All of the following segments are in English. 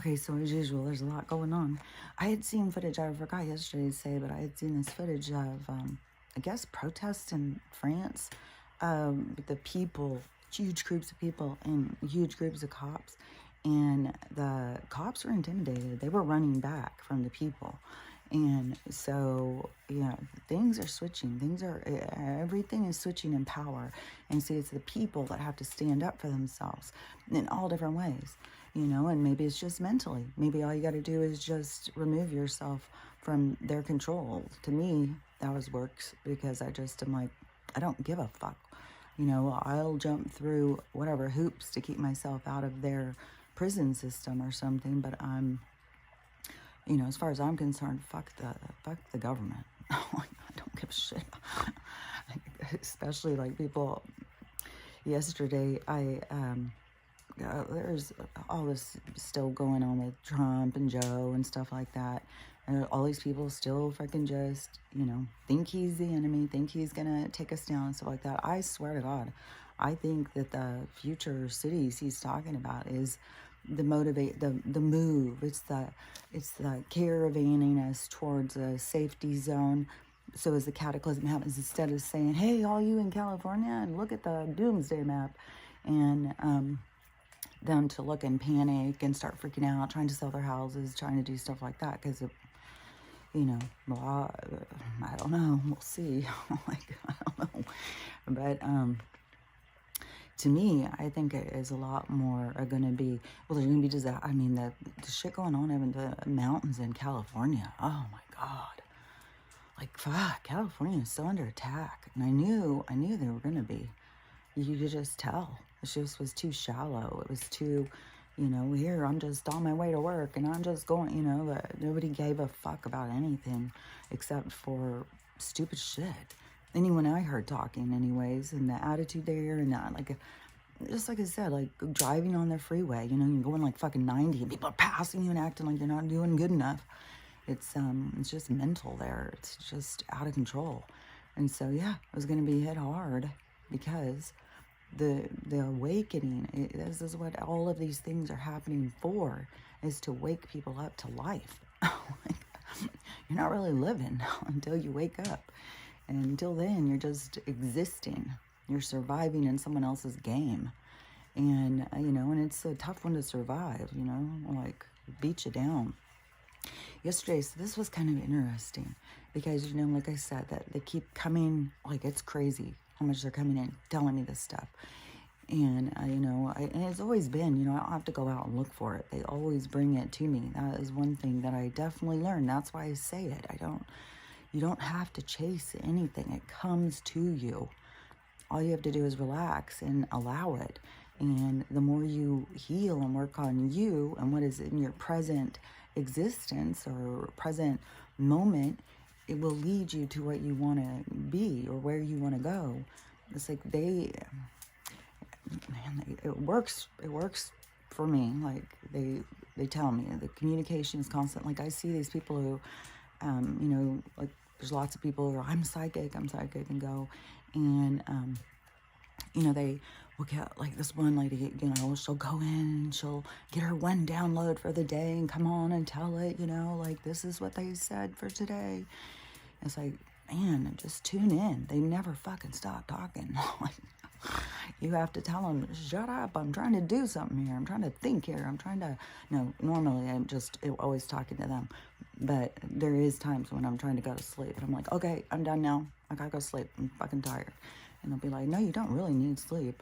Okay, so as usual, there's a lot going on. I had seen footage, I forgot yesterday to say, but I had seen this footage of, I guess, protests in France. The people, huge groups of people and huge groups of cops. And the cops were intimidated. They were running back from the people. And so, yeah, things are switching. Everything is switching in power. And see, it's the people that have to stand up for themselves in all different ways, and maybe it's just mentally. Maybe all you got to do is just remove yourself from their control. To me, that always works because I just am like, I don't give a fuck. I'll jump through whatever hoops to keep myself out of their prison system or something, but as far as I'm concerned, fuck the government. I don't give a shit. Especially like people. Yesterday, there's all this still going on with Trump and Joe and stuff like that. And all these people still freaking just, think he's the enemy, think he's gonna take us down and stuff like that. I swear to God, I think that the future cities he's talking about is the move. It's the caravanning us towards a safety zone. So as the cataclysm happens, instead of saying, hey, all you in California, and look at the doomsday map, and them to look and panic and start freaking out, trying to sell their houses, trying to do stuff like that, because well, I don't know, we'll see. Like, I don't know, but to me, I think it is a lot more going to be, well, there's going to be just, I mean, the shit going on in the mountains in California. Oh my God. Like, fuck, California is so under attack. And I knew they were going to be. You could just tell. It just was too shallow. It was too, here, I'm just on my way to work and I'm just going, nobody gave a fuck about anything except for stupid shit. Anyone I heard talking anyways, and the attitude there, and that, like, just like I said, like driving on the freeway, you're going like fucking 90 and people are passing you and acting like you're not doing good enough. It's just mental there. It's just out of control. And so, yeah, it was going to be hit hard because the awakening, this is what all of these things are happening for, is to wake people up to life. You're not really living until you wake up. And until then, you're just existing. You're surviving in someone else's game. And, and it's a tough one to survive, like, beat you down. Yesterday, so this was kind of interesting because, like I said, that they keep coming, like, it's crazy how much they're coming in, telling me this stuff. And, and it's always been, I don't have to go out and look for it. They always bring it to me. That is one thing that I definitely learned. That's why I say it. You don't have to chase anything. It comes to you. All you have to do is relax and allow it. And the more you heal and work on you and what is in your present existence or present moment, it will lead you to what you want to be or where you want to go. It's like it works for me. Like they tell me the communication is constant. Like I see these people who, like there's lots of people who are, I'm psychic and go, and, they will get, like this one lady, she'll go in and she'll get her one download for the day and come on and tell it, like this is what they said for today. It's like, man, just tune in. They never fucking stop talking. You have to tell them, shut up, I'm trying to do something here. I'm trying to think here. Normally I'm just always talking to them. But there is times when I'm trying to go to sleep. And I'm like, okay, I'm done now. I gotta go sleep. I'm fucking tired. And they'll be like, no, you don't really need sleep.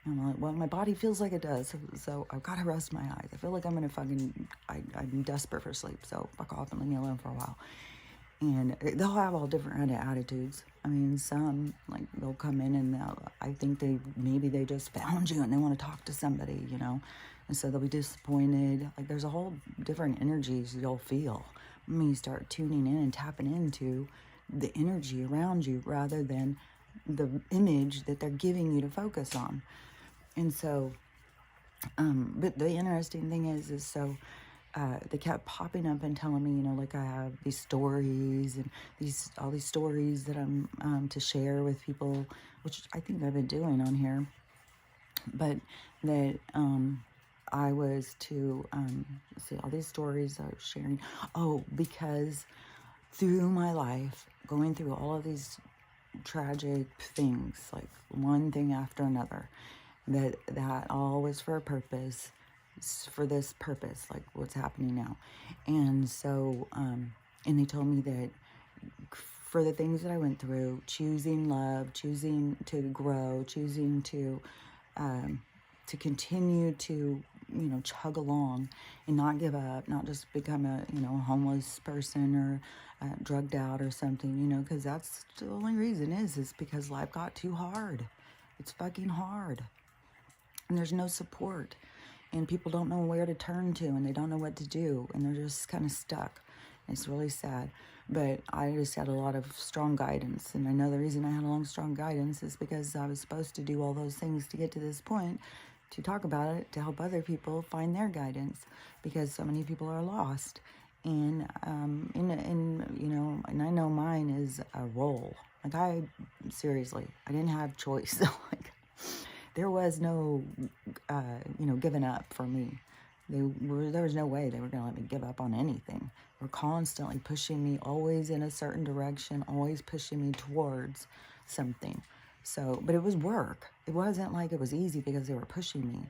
And I'm like, well, my body feels like it does. So I've got to rest my eyes. I feel like I'm going to I'm desperate for sleep. So fuck off and leave me alone for a while. And they'll have all different kind of attitudes. I mean, some, like, they'll come in and I think maybe they just found you and they want to talk to somebody, And so they'll be disappointed. Like, there's a whole different energies you'll feel when you start tuning in and tapping into the energy around you rather than the image that they're giving you to focus on. And so, but the interesting thing is so they kept popping up and telling me, like I have these stories and all these stories that I'm to share with people, which I think I've been doing on here. But that I was to see all these stories I was sharing. Oh, because through my life, going through all of these tragic things, like one thing after another, that all was for a purpose, for this purpose, like what's happening now. And so, and they told me that for the things that I went through, choosing love, choosing to grow, choosing to continue to, chug along and not give up, not just become a, homeless person or drugged out or something, because that's the only reason is because life got too hard. It's fucking hard. And there's no support. And people don't know where to turn to, and they don't know what to do, and they're just kind of stuck. It's really sad. But I just had a lot of strong guidance. And I know the reason I had a long, strong guidance is because I was supposed to do all those things to get to this point, to talk about it, to help other people find their guidance, because so many people are lost. And, and I know mine is a role. Like, seriously, I didn't have choice. Like, there was no, giving up for me. There was no way they were going to let me give up on anything. They were constantly pushing me, always in a certain direction, always pushing me towards something. So, but it was work. It wasn't like it was easy because they were pushing me.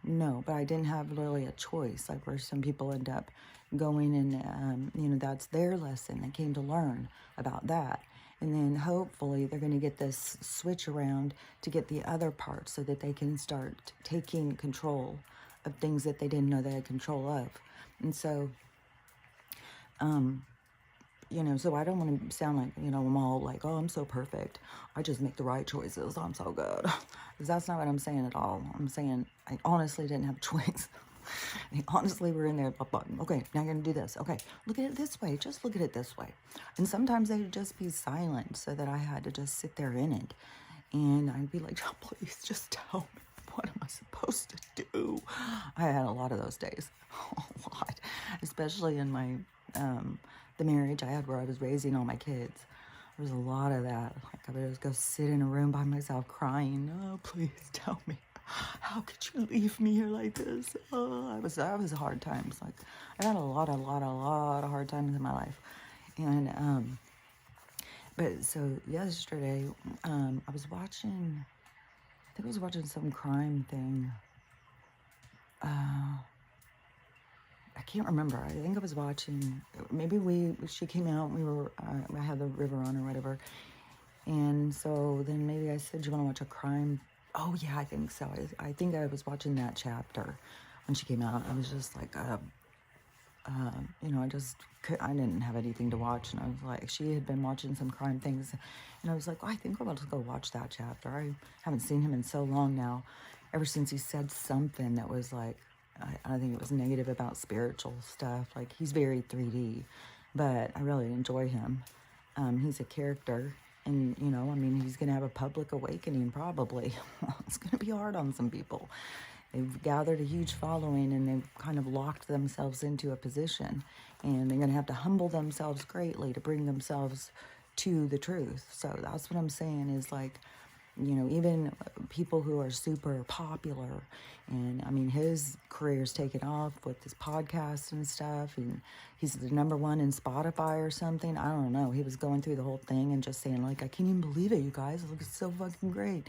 No, but I didn't have really a choice, like where some people end up going and, that's their lesson. They came to learn about that. And then hopefully they're going to get this switch around to get the other part so that they can start taking control of things that they didn't know they had control of. And so, so I don't want to sound like, I'm all like, oh, I'm so perfect. I just make the right choices. I'm so good. Because that's not what I'm saying at all. I'm saying I honestly didn't have a choice. They honestly were in there, okay, now you're going to do this. Okay, look at it this way. Just look at it this way. And sometimes they would just be silent so that I had to just sit there in it. And I'd be like, oh, please just tell me. What am I supposed to do? I had a lot of those days. A lot. Especially in my, the marriage I had where I was raising all my kids. There was a lot of that. Like, I would just go sit in a room by myself crying. Oh, please tell me. How could you leave me here like this? Oh, that was hard times. Like, I had a lot of hard times in my life. And, but so yesterday, I was watching, I think I was watching some crime thing. I can't remember. I think I was watching, maybe she came out, I had the river on or whatever. And so then maybe I said, do you want to watch a crime? Oh yeah, I think so. I think I was watching that chapter when she came out. I was just like, I didn't have anything to watch. And I was like, she had been watching some crime things. And I was like, I think I'll just go watch that chapter. I haven't seen him in so long now, ever since he said something that was like, I think it was negative about spiritual stuff. Like, he's very 3D, but I really enjoy him. He's a character. And, he's going to have a public awakening, probably. It's going to be hard on some people. They've gathered a huge following, and they've kind of locked themselves into a position. And they're going to have to humble themselves greatly to bring themselves to the truth. So that's what I'm saying is, like, even people who are super popular, and his career's taken off with his podcast and stuff, and he's the #1 in Spotify or something. I don't know. He was going through the whole thing and just saying, like, I can't even believe it, you guys. It looks so fucking great.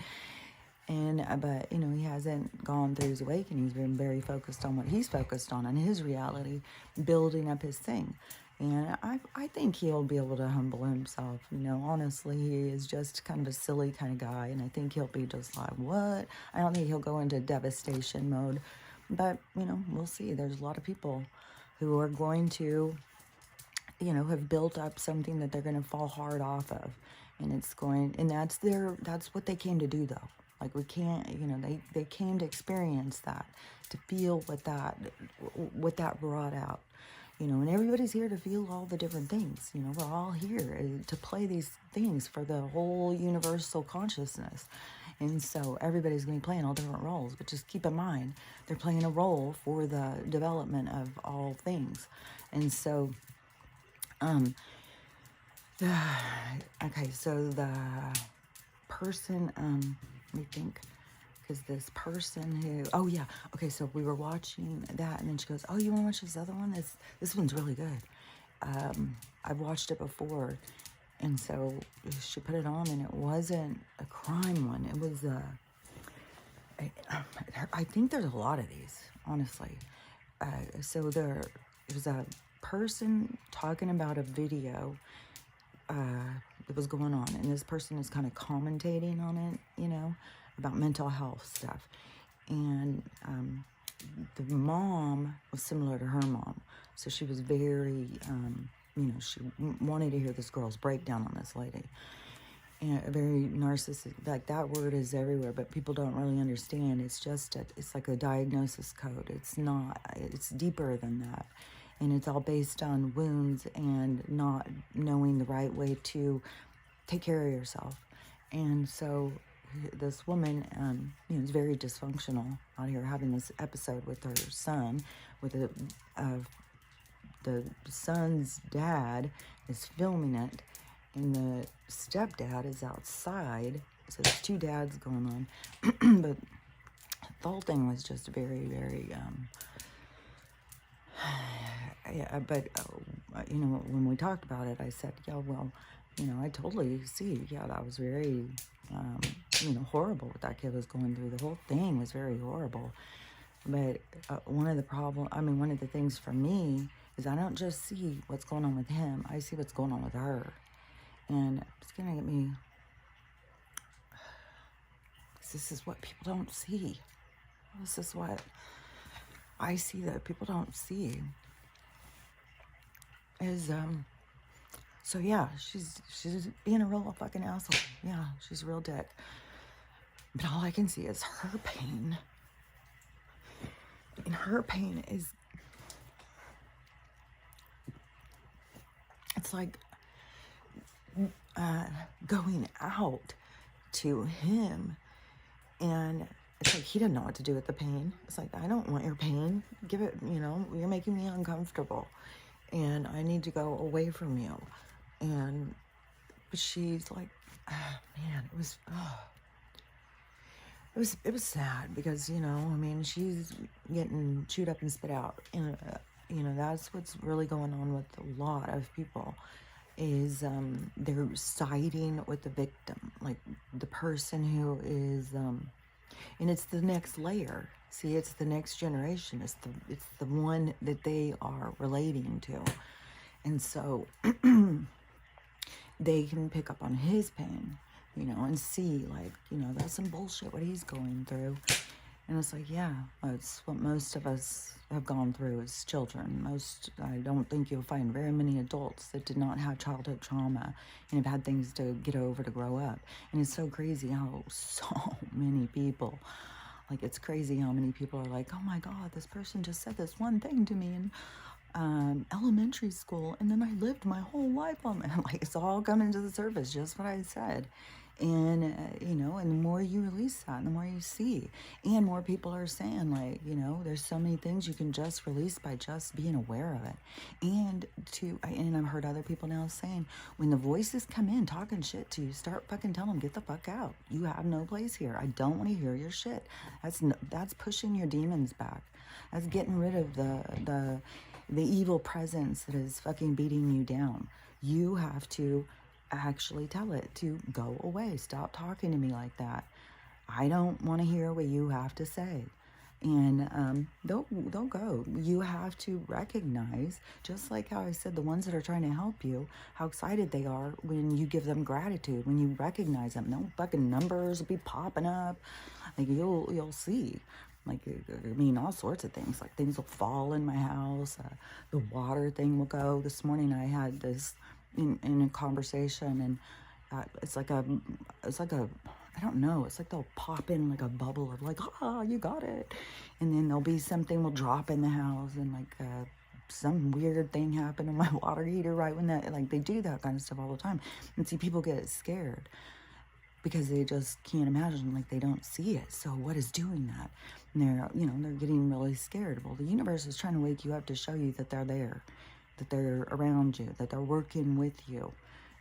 And, but, he hasn't gone through his awakening. He's been very focused on what he's focused on his reality, building up his thing. And I think he'll be able to humble himself. Honestly, he is just kind of a silly kind of guy. And I think he'll be just like, what? I don't think he'll go into devastation mode. But, we'll see. There's a lot of people who are going to, have built up something that they're going to fall hard off of. And that's what they came to do, though. Like, we can't, they came to experience that, to feel what that brought out. And everybody's here to feel all the different things. We're all here to play these things for the whole universal consciousness. And so everybody's going to be playing all different roles. But just keep in mind, they're playing a role for the development of all things. And so, okay, so the person, let me think. because this person who, oh yeah, okay, so we were watching that, and then she goes, oh, you want to watch this other one? This one's really good. I've watched it before, and so she put it on, and it wasn't a crime one. It was I think there's a lot of these, honestly. So there was a person talking about a video that was going on, and this person is kind of commentating on it, you know, about mental health stuff. And the mom was similar to her mom, so she was very, you know, she wanted to hear this girl's breakdown on this lady. And a very narcissistic, like that word is everywhere, but people don't really understand. It's just, it's like a diagnosis code. It's not, it's deeper than that. And it's all based on wounds and not knowing the right way to take care of yourself. And so this woman, you know, is very dysfunctional out here, having this episode with her son, with the son's dad is filming it, and the stepdad is outside. So there's two dads going on. But the whole thing was just very, very, yeah, but, you know, when we talked about it, I said, yeah, well, you know, I totally see, yeah, that was very, you know, horrible what that kid was going through. The whole thing was very horrible. But one of the things for me is I don't just see what's going on with him. I see what's going on with her. And it's going to get me, this is what people don't see. This is what I see that people don't see. Is, so yeah, she's being a real fucking asshole. Yeah, she's a real dick. But all I can see is her pain. And her pain is, it's like going out to him, and it's like he didn't know what to do with the pain. It's like, I don't want your pain. Give it, you know, you're making me uncomfortable, and I need to go away from you. And, but she's like, man, it was sad because, you know, I mean, she's getting chewed up and spit out. And, you know, that's what's really going on with a lot of people is they're siding with the victim, like the person who is, and it's the next layer. See, it's the next generation. It's the one that they are relating to. And so they can pick up on his pain, you know, and see, like, you know, that's some bullshit what he's going through. And it's like, yeah, it's what most of us have gone through as children. I don't think you'll find very many adults that did not have childhood trauma and have had things to get over to grow up. And it's so crazy how so many people, like, it's crazy how many people are like, oh my God, this person just said this one thing to me in elementary school, and then I lived my whole life on that. Like, it's all coming to the surface, just what I said. And, you know, and the more you release that, the more you see. And more people are saying, like, you know, there's so many things you can just release by just being aware of it. And I've heard other people now saying, when the voices come in talking shit to you, start fucking telling them, get the fuck out. You have no place here. I don't want to hear your shit. That's pushing your demons back. That's getting rid of the evil presence that is fucking beating you down. You have to actually tell it to go away. Stop talking to me like that. I don't want to hear what you have to say. And they'll go. You have to recognize, just like how I said, the ones that are trying to help you, how excited they are when you give them gratitude, when you recognize them. No fucking numbers will be popping up. Like, you'll see. Like, I mean, all sorts of things. Like, things will fall in my house. The water thing will go. This morning I had this in a conversation, and it's like a, I don't know, it's like they'll pop in like a bubble of like, you got it. And then there'll be something will drop in the house, and like some weird thing happen in my water heater right when that, like, they do that kind of stuff all the time. And see, people get scared because they just can't imagine, like, they don't see it. So what is doing that? And they're getting really scared. Well, the universe is trying to wake you up to show you that they're there, that they're around you, that they're working with you.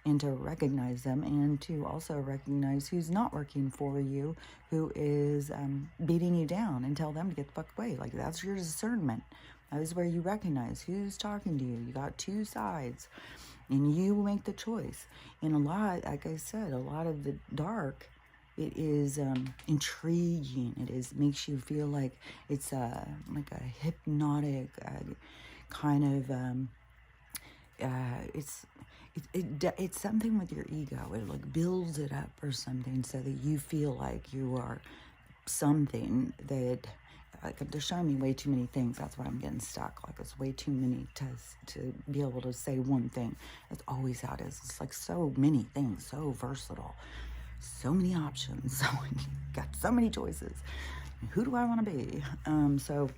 and to recognize them, and to also recognize who's not working for you, who is beating you down, and tell them to get the fuck away. Like, that's your discernment. That is where you recognize who's talking to you. You got two sides, and you make the choice. And a lot, like I said, a lot of the dark, it is intriguing. It is makes you feel like it's like a hypnotic kind of it's something with your ego. It like builds it up or something, so that you feel like you are something that, like, they're showing me way too many things. That's why I'm getting stuck. Like, it's way too many to be able to say one thing. That's always how it is. It's like so many things, so versatile, so many options. So got so many choices. Who do I want to be? So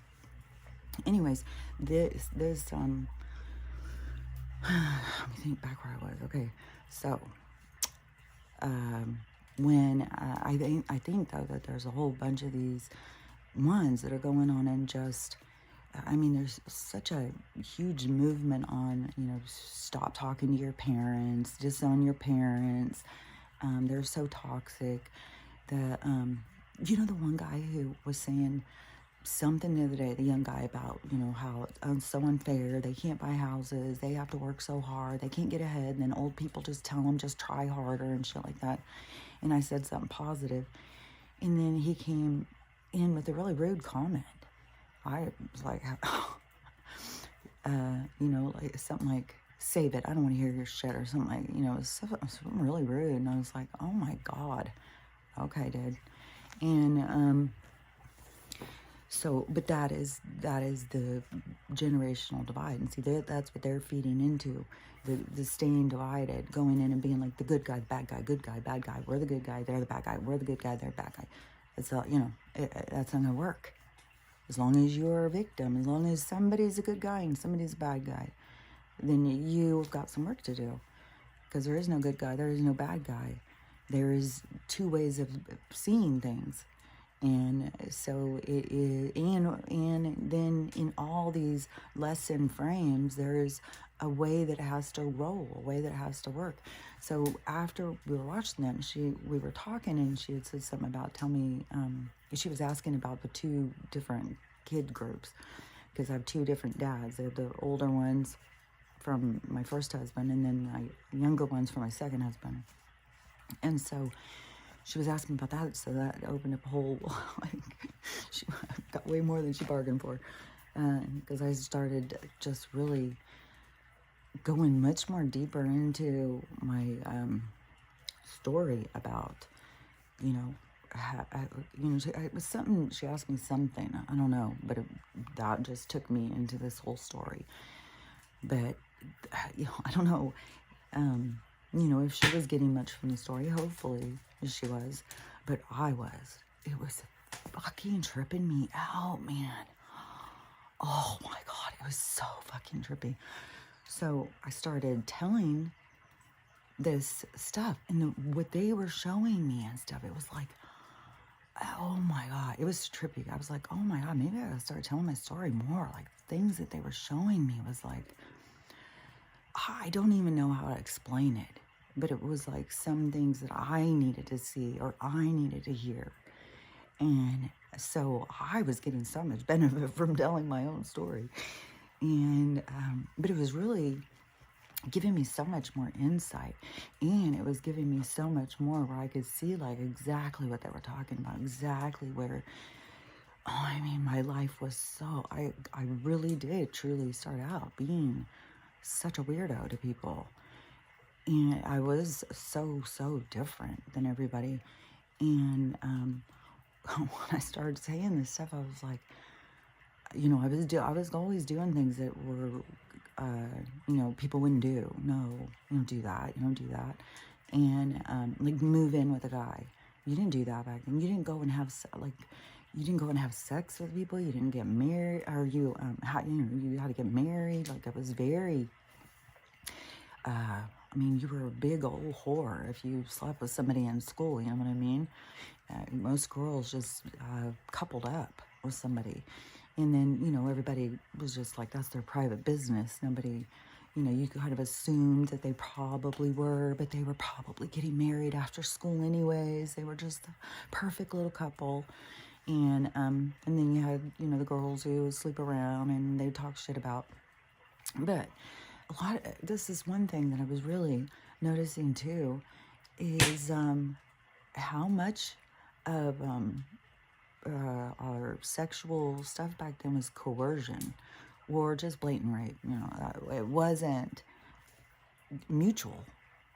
anyways, this let me think back where I was. Okay, so when I think though that there's a whole bunch of these ones that are going on, and just, I mean, there's such a huge movement on, stop talking to your parents, disown your parents. They're so toxic. The one guy who was saying something the other day, the young guy, about, how it's so unfair. They can't buy houses. They have to work so hard. They can't get ahead. And then old people just tell them, just try harder and shit like that. And I said something positive. And then he came in with a really rude comment. I was like, like something like, save it. I don't want to hear your shit, or something like, it was something really rude. And I was like, oh my God. Okay, dude. And, so, but that is the generational divide. And see, that's what they're feeding into. The staying divided, going in and being like the good guy, bad guy, good guy, bad guy. We're the good guy, they're the bad guy. We're the good guy, they're the bad guy. It's all, that's not going to work. As long as you're a victim, as long as somebody's a good guy and somebody's a bad guy, then you've got some work to do. Because there is no good guy, there is no bad guy. There is two ways of seeing things. And so it is, and then in all these lesson frames, there's a way that has to roll, a way that has to work. So after we were watching that, we were talking, and she had said something about, tell me, she was asking about the two different kid groups, because I have two different dads. I have the older ones from my first husband, and then my younger ones from my second husband. And so she was asking about that, so that opened up a whole, like, she got way more than she bargained for, because I started just really going much more deeper into my story about, it was something, she asked me something, I don't know, but that just took me into this whole story. But, I don't know, if she was getting much from the story, hopefully she was, but I was. It was fucking tripping me out, man. Oh my God, it was so fucking trippy. So I started telling this stuff, and what they were showing me and stuff, it was like, oh my God, it was trippy. I was like, oh my God, maybe I gotta start telling my story more. Like, things that they were showing me was like, I don't even know how to explain it. But it was like some things that I needed to see, or I needed to hear. And so I was getting so much benefit from telling my own story. And, but it was really giving me so much more insight. And it was giving me so much more where I could see, like, exactly what they were talking about, exactly where, I mean, my life was so, I really did truly start out being such a weirdo to people. And I was so different than everybody. And when I started saying this stuff, I was like, I was always doing things that were, people wouldn't do. No, you don't do that. You don't do that. And like, move in with a guy. You didn't do that back then. You didn't go and have sex with people. You didn't get married, or you had to get married. Like, it was very. You were a big old whore if you slept with somebody in school, you know what I mean? Most girls just coupled up with somebody. And then, everybody was just like, that's their private business. Nobody, you know, you kind of assumed that they probably were, but they were probably getting married after school anyways. They were just the perfect little couple. And then you had, you know, the girls who would sleep around and they'd talk shit about. But this is one thing that I was really noticing too, is how much of our sexual stuff back then was coercion or just blatant rape. You know, it wasn't mutual.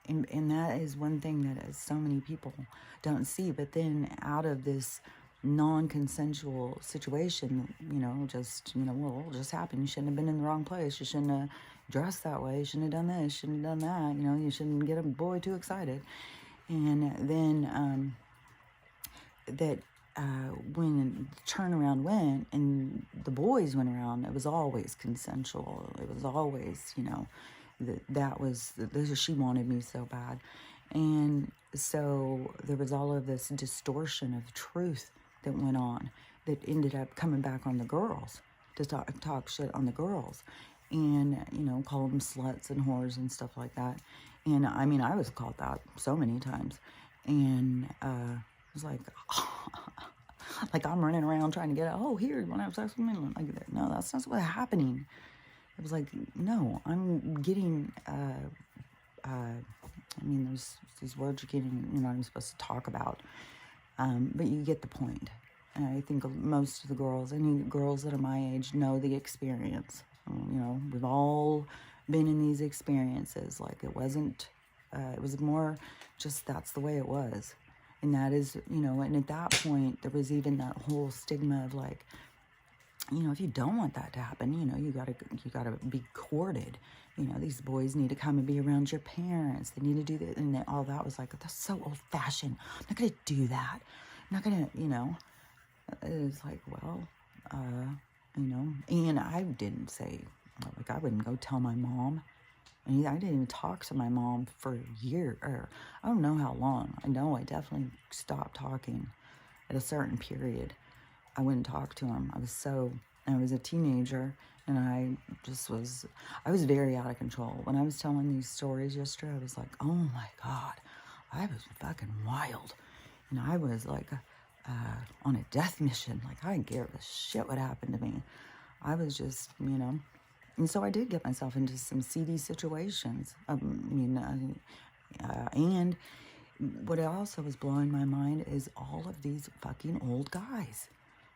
And that is one thing that so many people don't see. But then out of this non-consensual situation, you know, well, it just happened. You shouldn't have been in the wrong place. You shouldn't have dressed that way. You shouldn't have done this. Shouldn't have done that. You know, you shouldn't get a boy too excited. And then when the turnaround went and the boys went around, it was always consensual. It was always, you know, she wanted me so bad. And so there was all of this distortion of truth that went on that ended up coming back on the girls to talk shit on the girls and, you know, call them sluts and whores and stuff like that. And I mean, I was called that so many times. And it was like, like I'm running around trying to get out. Oh, here, you want to have sex with me? Like that. No, that's not what's happening. It was like, no, I'm getting, I mean, there's these words you're getting, you're not even supposed to talk about. But you get the point. And I think most of the girls, any girls that are my age, know the experience. You know, we've all been in these experiences. Like it wasn't, it was more just that's the way it was. And that is, you know, and at that point, there was even that whole stigma of like, you know, if you don't want that to happen, you know, you gotta be courted. You know, these boys need to come and be around your parents. They need to do that. And all that was like, that's so old fashioned. I'm not going to do that. I'm not going to, you know, it's like, well, you know, and I didn't say, like, I wouldn't go tell my mom. And I didn't even talk to my mom for a year, or I don't know how long. I know I definitely stopped talking at a certain period. I wouldn't talk to him. I was a teenager, and I was very out of control. When I was telling these stories yesterday, I was like, oh my God, I was fucking wild. And I was like on a death mission. Like, I didn't care if the shit would happen to me. I was just, you know. And so I did get myself into some seedy situations. And what also was blowing my mind is all of these fucking old guys.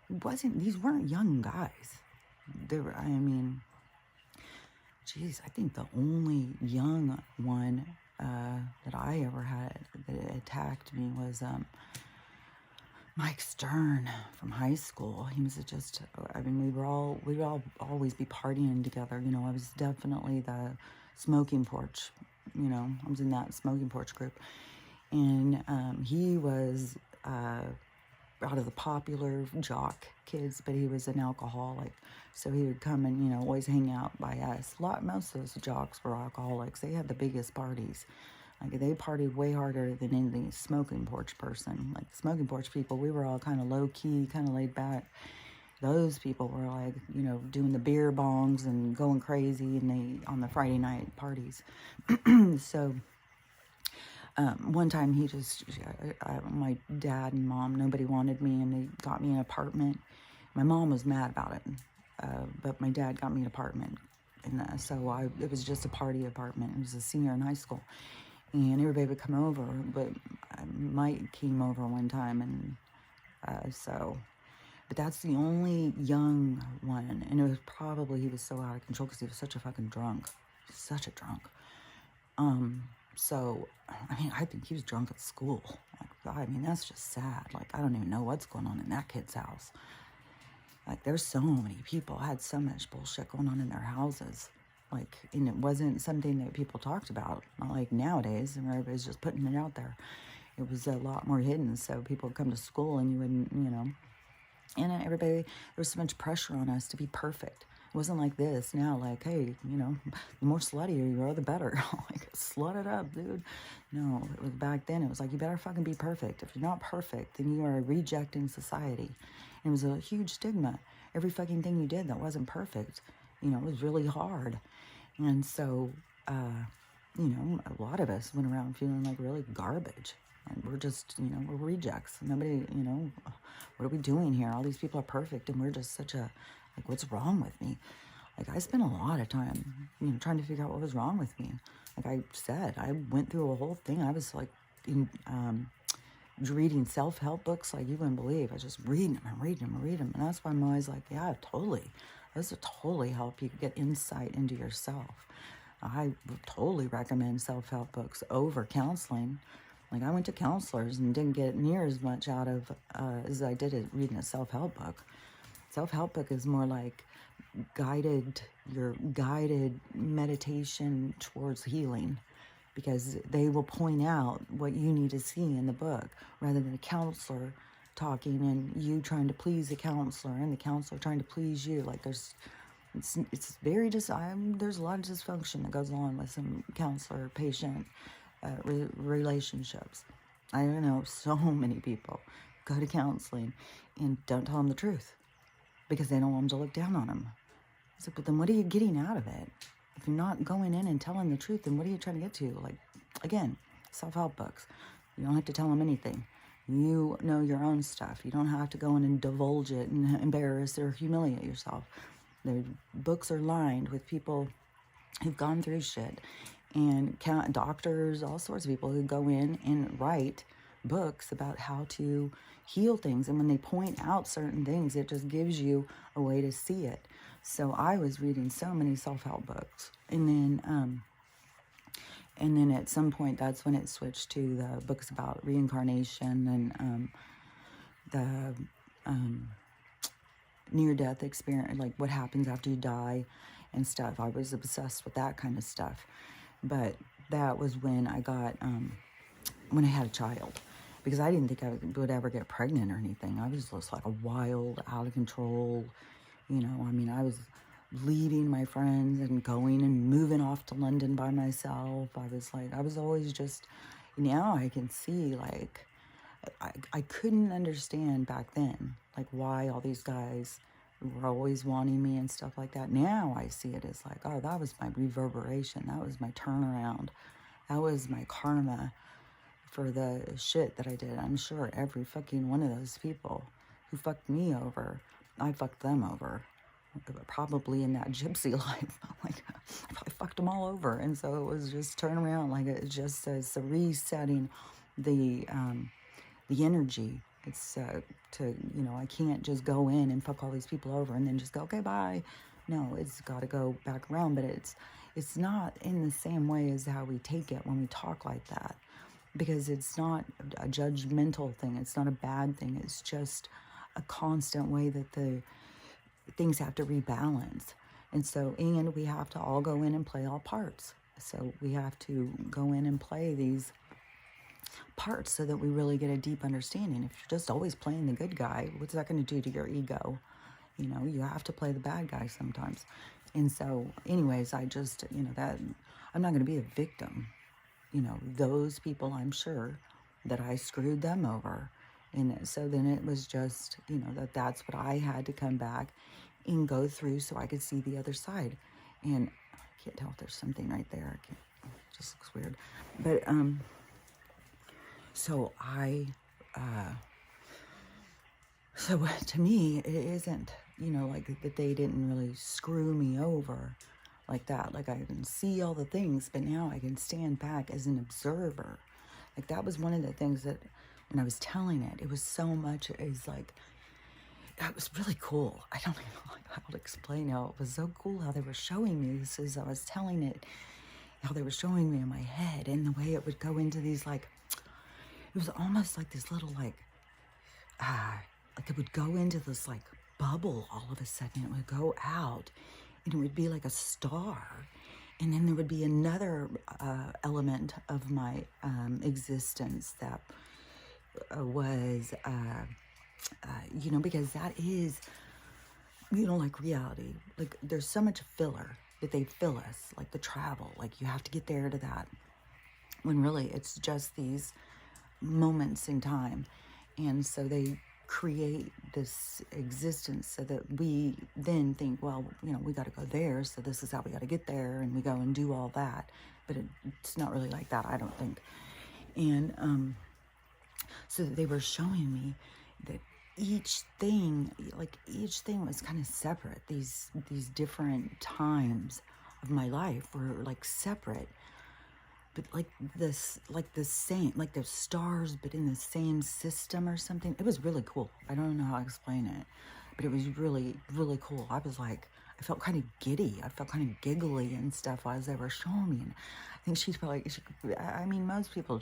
These weren't young guys. They were, I mean, geez, I think the only young one that I ever had that attacked me was Mike Stern from high school. He was just, I mean, we would all always be partying together. You know, I was definitely the smoking porch, you know, I was in that smoking porch group. And he was out of the popular jock kids, but he was an alcoholic. So he would come and, you know, always hang out by us. Most of those jocks were alcoholics. They had the biggest parties. Like, they partied way harder than any smoking porch person. Like, smoking porch people, we were all kind of low-key, kind of laid back. Those people were like, you know, doing the beer bongs and going crazy on the Friday night parties. So one time my dad and mom, nobody wanted me, and they got me an apartment. My mom was mad about it, but my dad got me an apartment. And so it was just a party apartment. It was a senior in high school. And everybody would come over, but Mike came over one time, and but that's the only young one. And it was probably, he was so out of control because he was such a fucking drunk. Such a drunk. So, I mean, I think he was drunk at school. Like, I mean, that's just sad. Like, I don't even know what's going on in that kid's house. Like, there's so many people had so much bullshit going on in their houses. Like, and it wasn't something that people talked about. Not like nowadays, and everybody's just putting it out there. It was a lot more hidden, so people would come to school and you wouldn't, you know. And everybody, there was so much pressure on us to be perfect. It wasn't like this now, like, hey, you know, the more slutty you are, the better. Like, slut it up, dude. No, it was back then. It was like, you better fucking be perfect. If you're not perfect, then you are a reject in society. And it was a huge stigma. Every fucking thing you did that wasn't perfect, you know, it was really hard. And so, you know, a lot of us went around feeling like really garbage. And we're just, you know, we're rejects. Nobody, you know, what are we doing here? All these people are perfect, and we're just such a, like, what's wrong with me? Like, I spent a lot of time, you know, trying to figure out what was wrong with me. Like I said, I went through a whole thing. I was like, in, reading self-help books like you wouldn't believe. I was just reading them and reading them and reading them. And that's why I'm always like, yeah, totally. This will totally help you get insight into yourself. I would totally recommend self-help books over counseling. Like, I went to counselors and didn't get near as much out of as I did at reading a self-help book. Self-help book is more like your guided meditation towards healing, because they will point out what you need to see in the book rather than a counselor talking and you trying to please the counselor and the counselor trying to please you. Like, it's very there's a lot of dysfunction that goes on with some counselor patient relationships. I know so many people go to counseling and don't tell them the truth because they don't want them to look down on them. So, but then what are you getting out of it? If you're not going in and telling the truth, then what are you trying to get to? Like, again, self-help books. You don't have to tell them anything. You know your own stuff. You don't have to go in and divulge it and embarrass or humiliate yourself. The books are lined with people who've gone through shit, and doctors, all sorts of people who go in and write books about how to heal things. And when they point out certain things, it just gives you a way to see it. So I was reading so many self-help books, and then at some point, that's when it switched to the books about reincarnation and the near-death experience, like what happens after you die and stuff. I was obsessed with that kind of stuff. But that was when I got, when I had a child. Because I didn't think I would ever get pregnant or anything. I was just like a wild, out of control, you know. I mean, I was leaving my friends and going and moving off to London by myself. I was always just, now I can see, like, I couldn't understand back then, like, why all these guys were always wanting me and stuff like that. Now I see it as like, oh, that was my reverberation. That was my turnaround. That was my karma for the shit that I did. I'm sure every fucking one of those people who fucked me over, I fucked them over. Probably in that gypsy life. Like, I probably fucked them all over. And so it was just turn around. Like, it just says resetting the energy. It's to, you know, I can't just go in and fuck all these people over and then just go, okay, bye. No, it's got to go back around. But it's not in the same way as how we take it when we talk like that, because it's not a judgmental thing. It's not a bad thing. It's just a constant way that the things have to rebalance. And so, and we have to all go in and play all parts. So we have to go in and play these parts so that we really get a deep understanding. If you're just always playing the good guy, what's that going to do to your ego? You know, you have to play the bad guy sometimes. And so, anyways, I just, you know, that I'm not going to be a victim. You know, those people, I'm sure that I screwed them over. And so then it was just, you know, that's what I had to come back and go through so I could see the other side. And I can't tell if there's something right there. It just looks weird. But, so so to me, it isn't, you know, like that they didn't really screw me over like that. Like, I can see all the things, but now I can stand back as an observer. Like, that was one of the things that when I was telling it, it was so much as like, it was really cool. I don't even know how to explain how it was so cool how they were showing me this as I was telling it, how they were showing me in my head, and the way it would go into these, like, it was almost like this little, like it would go into this, like, bubble all of a sudden. It would go out, and it would be like a star. And then there would be another element of my existence that was, you know, because that is, you know, like reality. Like, there's so much filler that they fill us, like the travel. Like, you have to get there to that. When really it's just these moments in time. And so they create this existence so that we then think, well, we got to go there, so this is how we got to get there, and we go and do all that. But it's not really like that, I don't think. And so they were showing me that each thing was kind of separate. These different times of my life were like separate, but like the same, like the stars, but in the same system or something. It was really cool. I don't know how to explain it, but it was really, really cool. I was like, I felt kind of giddy. I felt kind of giggly and stuff as they were showing me. And I think she's probably, I mean, most people,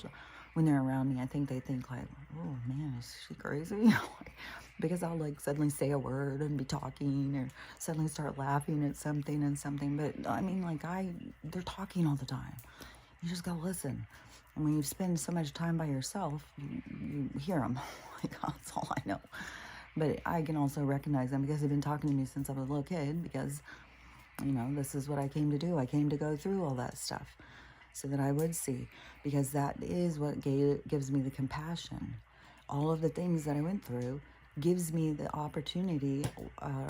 when they're around me, I think they think like, oh man, is she crazy? Because I'll like suddenly say a word and be talking, or suddenly start laughing at something and something. But I mean, like they're talking all the time. You just gotta listen. And when you spend so much time by yourself, you hear them. Like, that's all I know. But I can also recognize them because they've been talking to me since I was a little kid, because, this is what I came to do. I came to go through all that stuff so that I would see, because that is what gives me the compassion. All of the things that I went through gives me the opportunity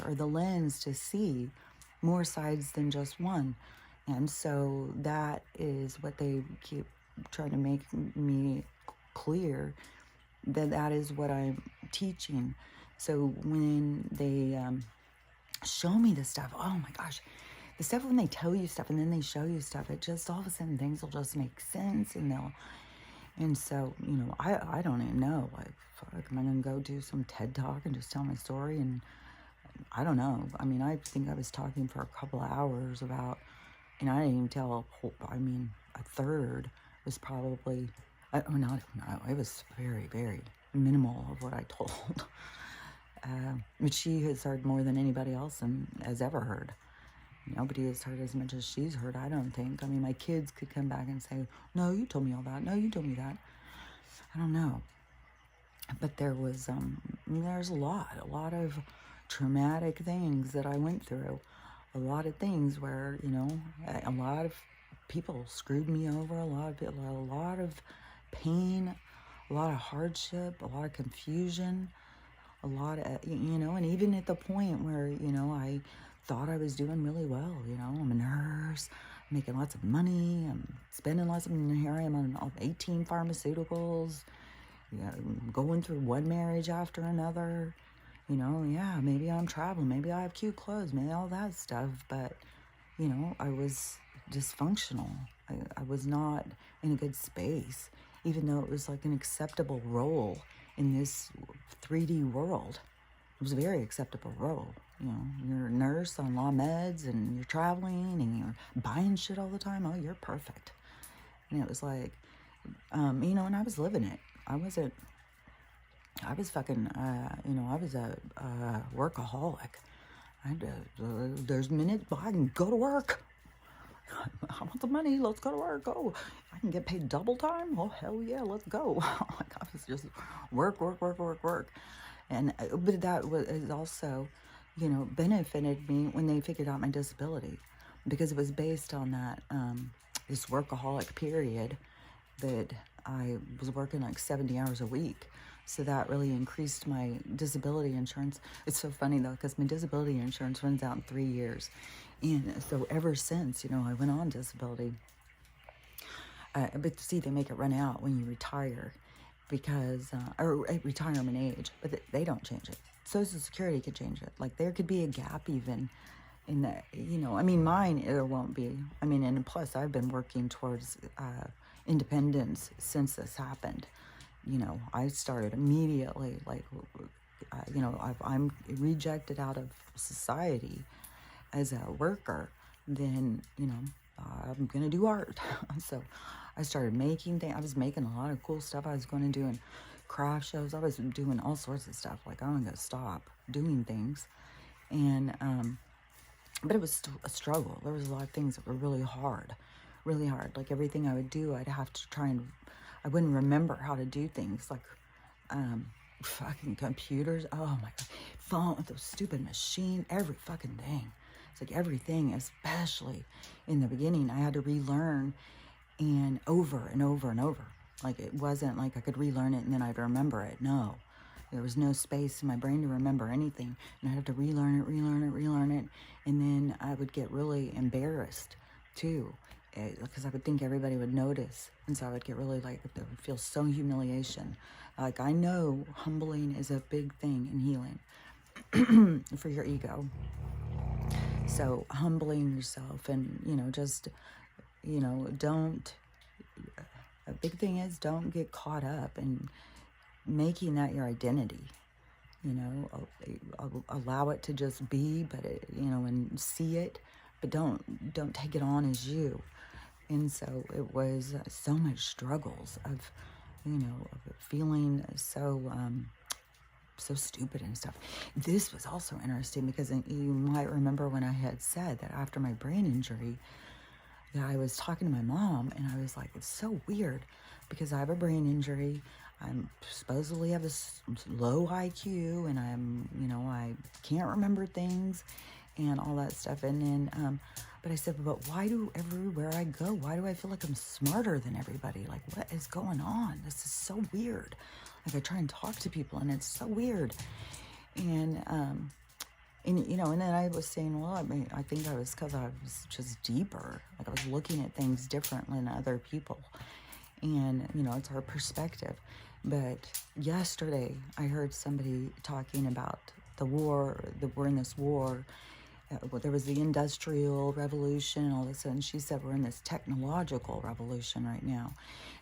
or the lens to see more sides than just one. And so that is what they keep trying to make me clear, that is what I'm teaching. So when they show me this stuff, oh my gosh, the stuff when they tell you stuff and then they show you stuff, it just all of a sudden things will just make sense, and so, I don't even know, like, fuck, am I going to go do some TED Talk and just tell my story? And I don't know. I mean, I think I was talking for a couple of hours about, and I didn't even tell a third was probably, it was very, very minimal of what I told. But she has heard more than anybody else and has ever heard. Nobody has heard as much as she's heard, I don't think. I mean, my kids could come back and say, no, you told me all that. No, you told me that. I don't know. But there's a lot of traumatic things that I went through. A lot of things where, a lot of people screwed me over, a lot of pain, a lot of hardship, a lot of confusion, a lot of, and even at the point where, I thought I was doing really well, I'm a nurse, making lots of money, I'm spending lots of money, here I am on 18 pharmaceuticals, going through one marriage after another, maybe I'm traveling, maybe I have cute clothes, maybe all that stuff, but, I was dysfunctional. I was not in a good space, even though it was like an acceptable role in this 3D world. It was a very acceptable role. You're a nurse on law meds and you're traveling and you're buying shit all the time. Oh, you're perfect. And it was like, and I was living it. I was fucking, I was a workaholic. There's minutes I can go to work. I want the money. Let's go to work. Oh, I can get paid double time. Oh, hell yeah, let's go. Like, I was just work. And, but that was also, benefited me when they figured out my disability, because it was based on that, this workaholic period that I was working like 70 hours a week. So that really increased my disability insurance. It's so funny though, because my disability insurance runs out in 3 years. And so ever since, I went on disability, but see, they make it run out when you retire, because, or at retirement age, but they don't change it. Social Security could change it. Like, there could be a gap even in that, mine, there won't be. And plus I've been working towards independence since this happened. I started immediately, like, I'm rejected out of society as a worker, then, I'm going to do art. So I started making things. I was making a lot of cool stuff. I was going to do craft shows. I was doing all sorts of stuff. Like, I'm going to stop doing things. And, but it was still a struggle. There was a lot of things that were really hard. Like, everything I would do, I'd have to try and, I wouldn't remember how to do things. Like, fucking computers. Oh my God. Phone, those stupid machine, every fucking thing. It's like everything, especially in the beginning, I had to relearn, and over and over and over. Like, it wasn't like I could relearn it and then I'd remember it. No, There was no space in my brain to remember anything. And I'd have to relearn it. And then I would get really embarrassed too, because I would think everybody would notice. And so I would get really like, I would feel so humiliation. Like, I know humbling is a big thing in healing for your ego. So humbling yourself and, just, don't, a big thing is don't get caught up in making that your identity. Allow it to just be, but and see it, but don't take it on as you. And so it was so much struggles of, of feeling so stupid and stuff. This was also interesting because you might remember when I had said that after my brain injury, that I was talking to my mom, and I was like, it's so weird because I have a brain injury. I'm supposedly have this low IQ, and I can't remember things and all that stuff. And then, but I said, but why do everywhere I go, why do I feel like I'm smarter than everybody? Like, what is going on? This is so weird. Like, I try and talk to people, and it's so weird. And and then I was saying, well, I think I was, because I was just deeper. Like, I was looking at things differently than other people. And, it's our perspective. But yesterday, I heard somebody talking about the war, that we're in this war. There was the Industrial Revolution and all this, and she said we're in this technological revolution right now.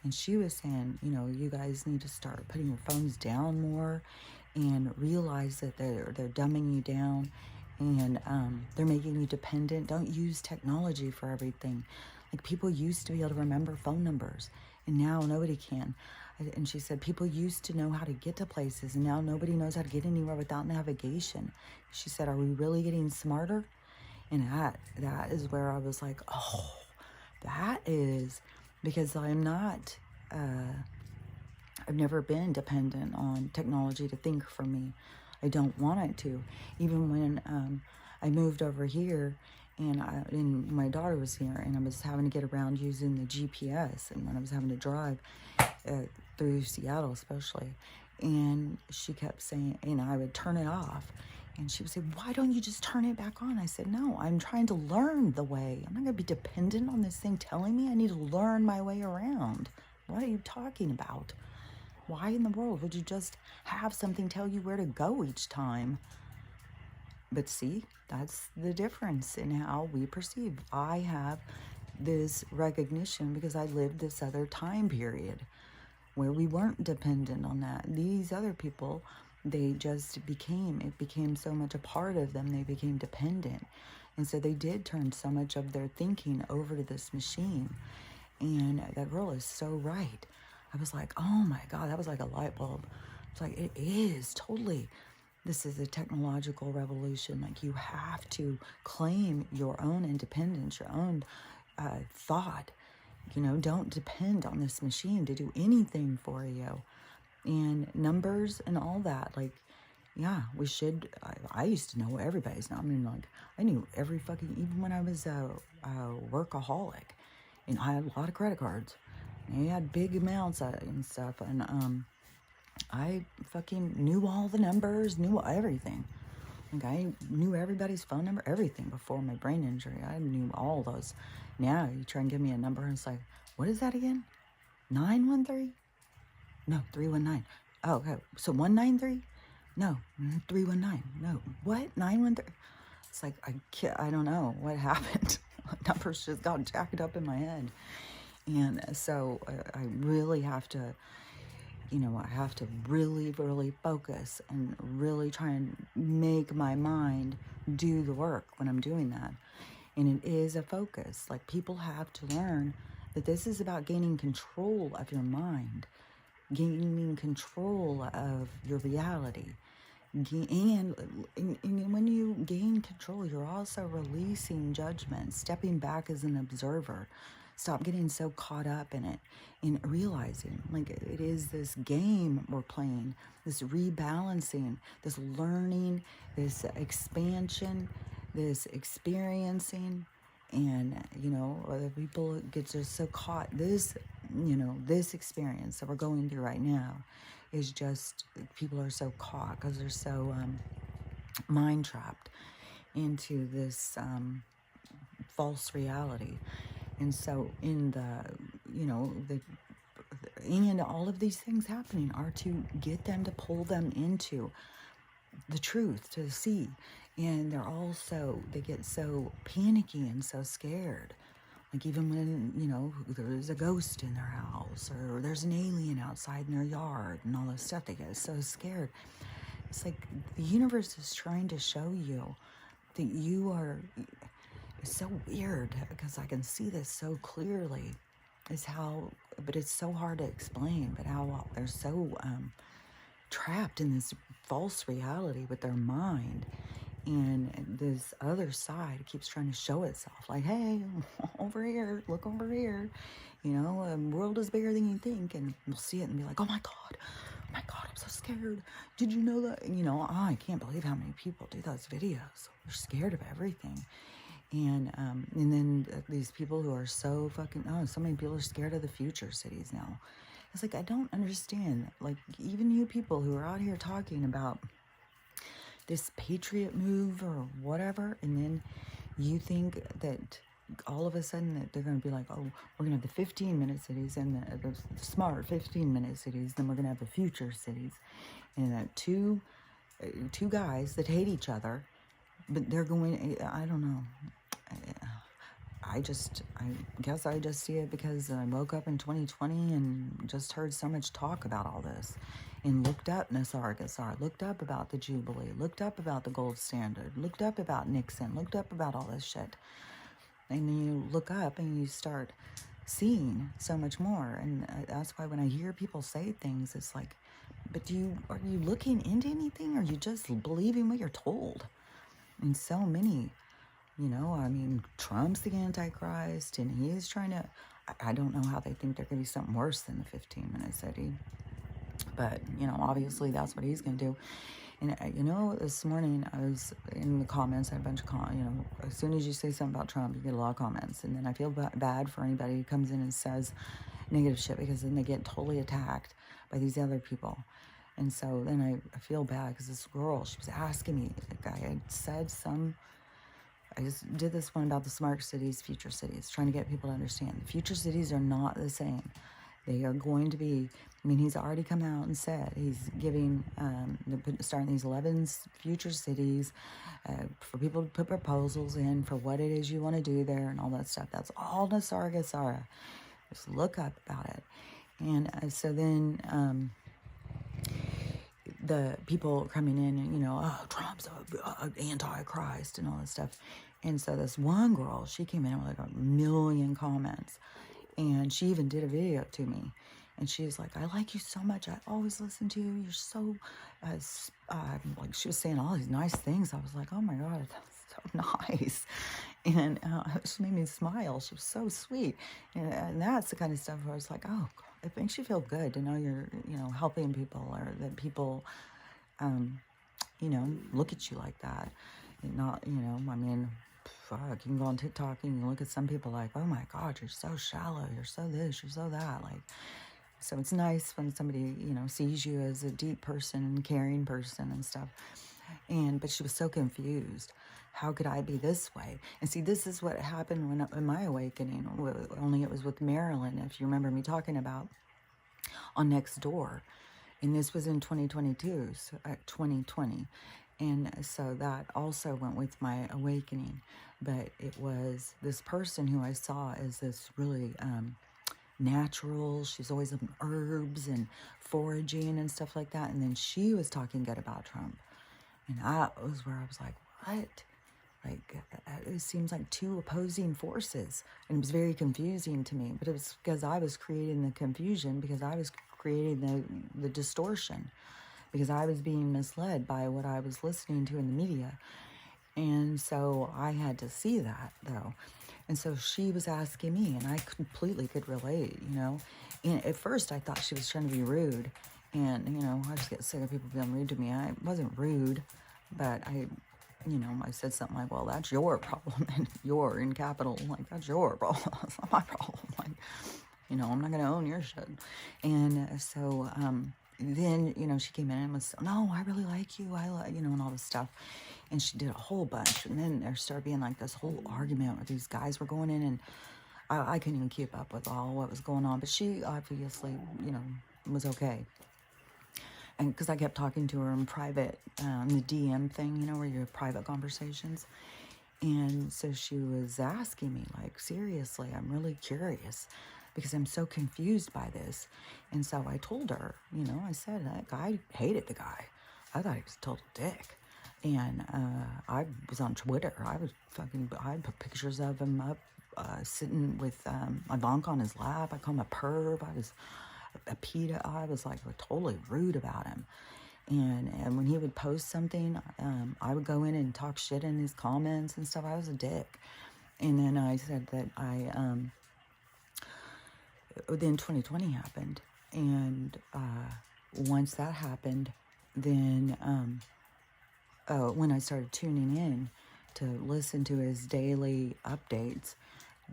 And she was saying, you guys need to start putting your phones down more and realize that they're dumbing you down, and they're making you dependent. Don't use technology for everything. Like, people used to be able to remember phone numbers, and now nobody can. And she said people used to know how to get to places, and now nobody knows how to get anywhere without navigation. She said, are we really getting smarter? And that is where I was like, oh, that is, because I'm not, I've never been dependent on technology to think for me. I don't want it to. Even when I moved over here, and my daughter was here, and I was having to get around using the GPS, and when I was having to drive through Seattle especially, and she kept saying, I would turn it off, and she would say, why don't you just turn it back on? I said, no, I'm trying to learn the way. I'm not going to be dependent on this thing telling me. I need to learn my way around. What are you talking about? Why in the world would you just have something tell you where to go each time? But see, that's the difference in how we perceive. I have this recognition because I lived this other time period where we weren't dependent on that. These other people, it became so much a part of them, they became dependent. And so they did turn so much of their thinking over to this machine. And that girl is so right. I was like, oh my God, that was like a light bulb. It's like, it is totally. This is a technological revolution. Like, you have to claim your own independence, your own thought. Don't depend on this machine to do anything for you. And numbers and all that, like, yeah, we should. I used to know everybody's. I mean, like, I knew every fucking, even when I was a workaholic, and I had a lot of credit cards. And I had big amounts and stuff, and I fucking knew all the numbers, knew everything. Like, I knew everybody's phone number, everything before my brain injury. I knew all those. Now you try and give me a number, and it's like, what is that again? 913? No, 319. Oh, okay. So 193? No, 319. No, what? 913? It's like, I don't know what happened. Numbers just got jacked up in my head. And so I really have to, I have to really, really focus and really try and make my mind do the work when I'm doing that. And it is a focus. Like, people have to learn that this is about gaining control of your mind, gaining control of your reality. And when you gain control, you're also releasing judgment, stepping back as an observer. Stop getting so caught up in it and realizing, like, it is this game we're playing, this rebalancing, this learning, this expansion, this experiencing. And, other people get just so caught, this experience that we're going through right now is just, people are so caught because they're so mind trapped into this false reality. And so in and all of these things happening are to get them, to pull them into the truth, to see. And they get so panicky and so scared. Like even when, there's a ghost in their house or there's an alien outside in their yard and all this stuff, they get so scared. It's like the universe is trying to show you that you are, it's so weird because I can see this so clearly, but it's so hard to explain, but how they're so trapped in this false reality with their mind. And this other side keeps trying to show itself like, hey, over here, look over here. The world is bigger than you think. And we'll see it and be like, oh my God, I'm so scared. Did you know that? I can't believe how many people do those videos. They're scared of everything. And then these people who are so so many people are scared of the future cities now. It's like, I don't understand. Like, even you people who are out here talking about this patriot move or whatever, and then you think that all of a sudden that they're going to be like, oh, we're going to have the 15-minute cities and the smart 15-minute cities, then we're going to have the future cities. And that two guys that hate each other, but they're going, I don't know. I guess I just see it because I woke up in 2020 and just heard so much talk about all this, and looked up Nasargasar, looked up about the Jubilee, looked up about the gold standard, looked up about Nixon, looked up about all this shit. And then you look up and you start seeing so much more. And that's why when I hear people say things, it's like, but are you looking into anything, or are you just believing what you're told? And so many, Trump's the Antichrist, and he's trying to, I don't know how they think there could be something worse than the 15-minute city. But, obviously that's what he's going to do. And, this morning I was in the comments, I had a bunch of as soon as you say something about Trump, you get a lot of comments. And then I feel bad for anybody who comes in and says negative shit, because then they get totally attacked by these other people. And so then I feel bad because this girl, she was asking me, like I had said I just did this one about the smart cities, future cities, trying to get people to understand. The future cities are not the same. They are going to be, he's already come out and said he's giving, starting these 11 future cities for people to put proposals in for what it is you want to do there and all that stuff. That's all Nasargasara. Just look up about it. And so then the people coming in and, Trump's an antichrist and all this stuff. And so this one girl, she came in with like 1 million comments. And she even did a video to me. And she was like, I like you so much. I always listen to you. You're so, like she was saying all these nice things. I was like, oh my God, that's so nice. And it just made me smile. She was so sweet. And that's the kind of stuff where I was like, oh, it makes you feel good to know you're, helping people, or that people, look at you like that. And not, fuck, you can go on TikTok and you look at some people like, oh my God, you're so shallow, you're so this, you're so that. Like, so it's nice when somebody, sees you as a deep person and caring person and stuff. But she was so confused. How could I be this way? And see, this is what happened in my awakening, only it was with Marilyn, if you remember me talking about, on Next Door. And this was in 2022, so 2020. And so that also went with my awakening. But it was this person who I saw as this really natural. She's always on herbs and foraging and stuff like that. And then she was talking good about Trump. And that was where I was like, what? Like, it seems like two opposing forces. And it was very confusing to me. But it was because I was creating the confusion, because I was creating the distortion, because I was being misled by what I was listening to in the media. And so I had to see that, though. And so she was asking me, and I completely could relate, And at first I thought she was trying to be rude. And, I just get sick of people being rude to me. I wasn't rude, but I said something like, well, that's your problem. And you're in capital. Like, that's your problem. That's not my problem. Like, I'm not going to own your shit. And so then, you know, she came in and was, no, I really like you. You know, and all this stuff. And she did a whole bunch. And then there started being like this whole argument where these guys were going in, and I couldn't even keep up with all what was going on. But she obviously, you know, was okay. And because I kept talking to her in private, the DM thing, you know, where you have private conversations. And so she was asking me, like, seriously, I'm really curious because I'm so confused by this. And so I told her, you know, I said, I hated the guy. I thought he was a total dick. And I was on Twitter. I put pictures of him up sitting with Ivanka on his lap. I called him a perv. I was a PETA. I was like totally rude about him. And when he would post something, I would go in and talk shit in his comments and stuff. I was a dick. And then I said that then 2020 happened. And once that happened, then when I started tuning in to listen to his daily updates,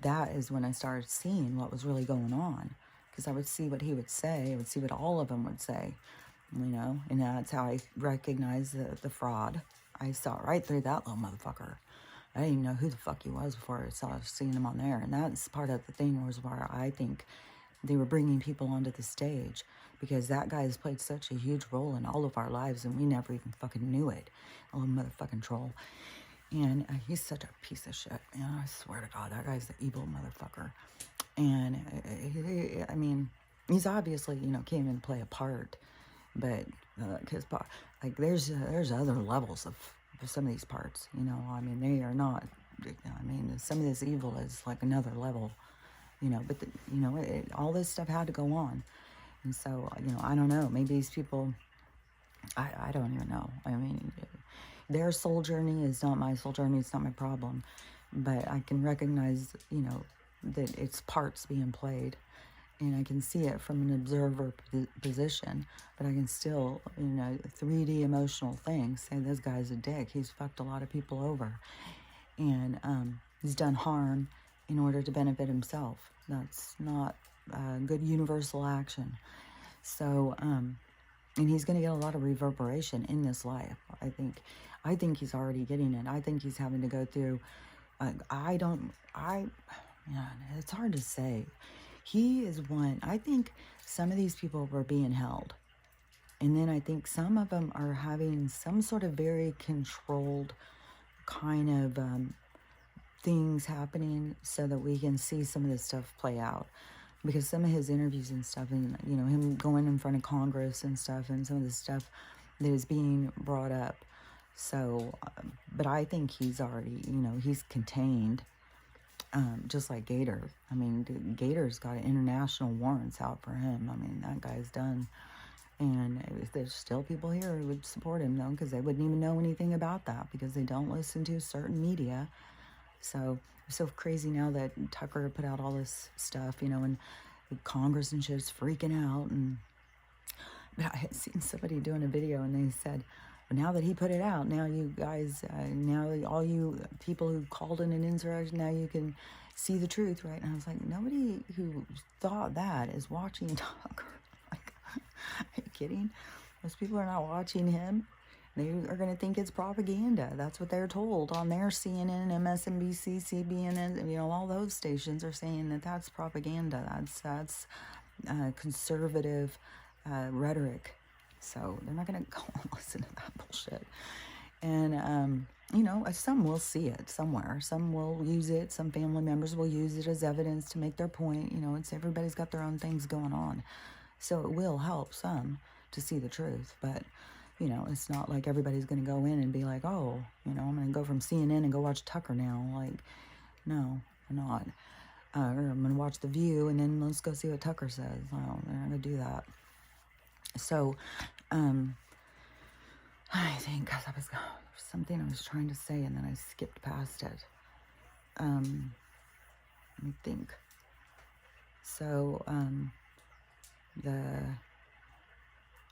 that is when I started seeing what was really going on. Because I would see what he would say. I would see what all of them would say. You know, and that's how I recognized the fraud. I saw right through that little motherfucker. I didn't even know who the fuck he was before I saw seeing him on there. And that's part of the thing was where I think they were bringing people onto the stage, because that guy has played such a huge role in all of our lives, and we never even fucking knew it. A little motherfucking troll. And he's such a piece of shit. You know, I swear to God, that guy's the evil motherfucker. And I mean, he's obviously, you know, came in and play a part. But because like there's other levels of some of these parts, you know. I mean, they are not. I mean, some of this evil is like another level, you know. But you know, all this stuff had to go on, and so you know, I don't know. Maybe these people, I don't even know. I mean, their soul journey is not my soul journey. It's not my problem, but I can recognize, you know, that it's parts being played. And I can see it from an observer position, but I can still, you know, 3D emotional things, say this guy's a dick. He's fucked a lot of people over. And he's done harm in order to benefit himself. That's not good universal action. So, and he's going to get a lot of reverberation in this life. I think he's already getting it. I think he's having to go through, it's hard to say. He is one. I think some of these people were being held. And then I think some of them are having some sort of very controlled kind of things happening so that we can see some of this stuff play out. Because some of his interviews and stuff, and, you know, him going in front of Congress and stuff, and some of the stuff that is being brought up. So, but I think he's already, you know, he's contained. Just like Gator. I mean, Gator's got international warrants out for him. I mean, that guy's done. And there's still people here who would support him, though, because they wouldn't even know anything about that, because they don't listen to certain media. So it's so crazy now that Tucker put out all this stuff, you know, and Congress and shit's freaking out. But I had seen somebody doing a video, and they said, but now that he put it out, now you guys, now all you people who called in an insurrection, now you can see the truth, right? And I was like, nobody who thought that is watching Tucker. Like, are you kidding? Those people are not watching him. They are going to think it's propaganda. That's what they're told on their CNN, MSNBC, CBN, you know, all those stations are saying that that's propaganda. That's conservative rhetoric. So they're not going to go and listen to that bullshit. And, you know, some will see it somewhere. Some will use it. Some family members will use it as evidence to make their point. You know, everybody's got their own things going on. So it will help some to see the truth. But, you know, it's not like everybody's going to go in and be like, oh, you know, I'm going to go from CNN and go watch Tucker now. Like, no, I'm not. Or I'm going to watch The View and then let's go see what Tucker says. No, they're not going to do that. So, I think, because there's something I was trying to say and then I skipped past it. Let me think. So,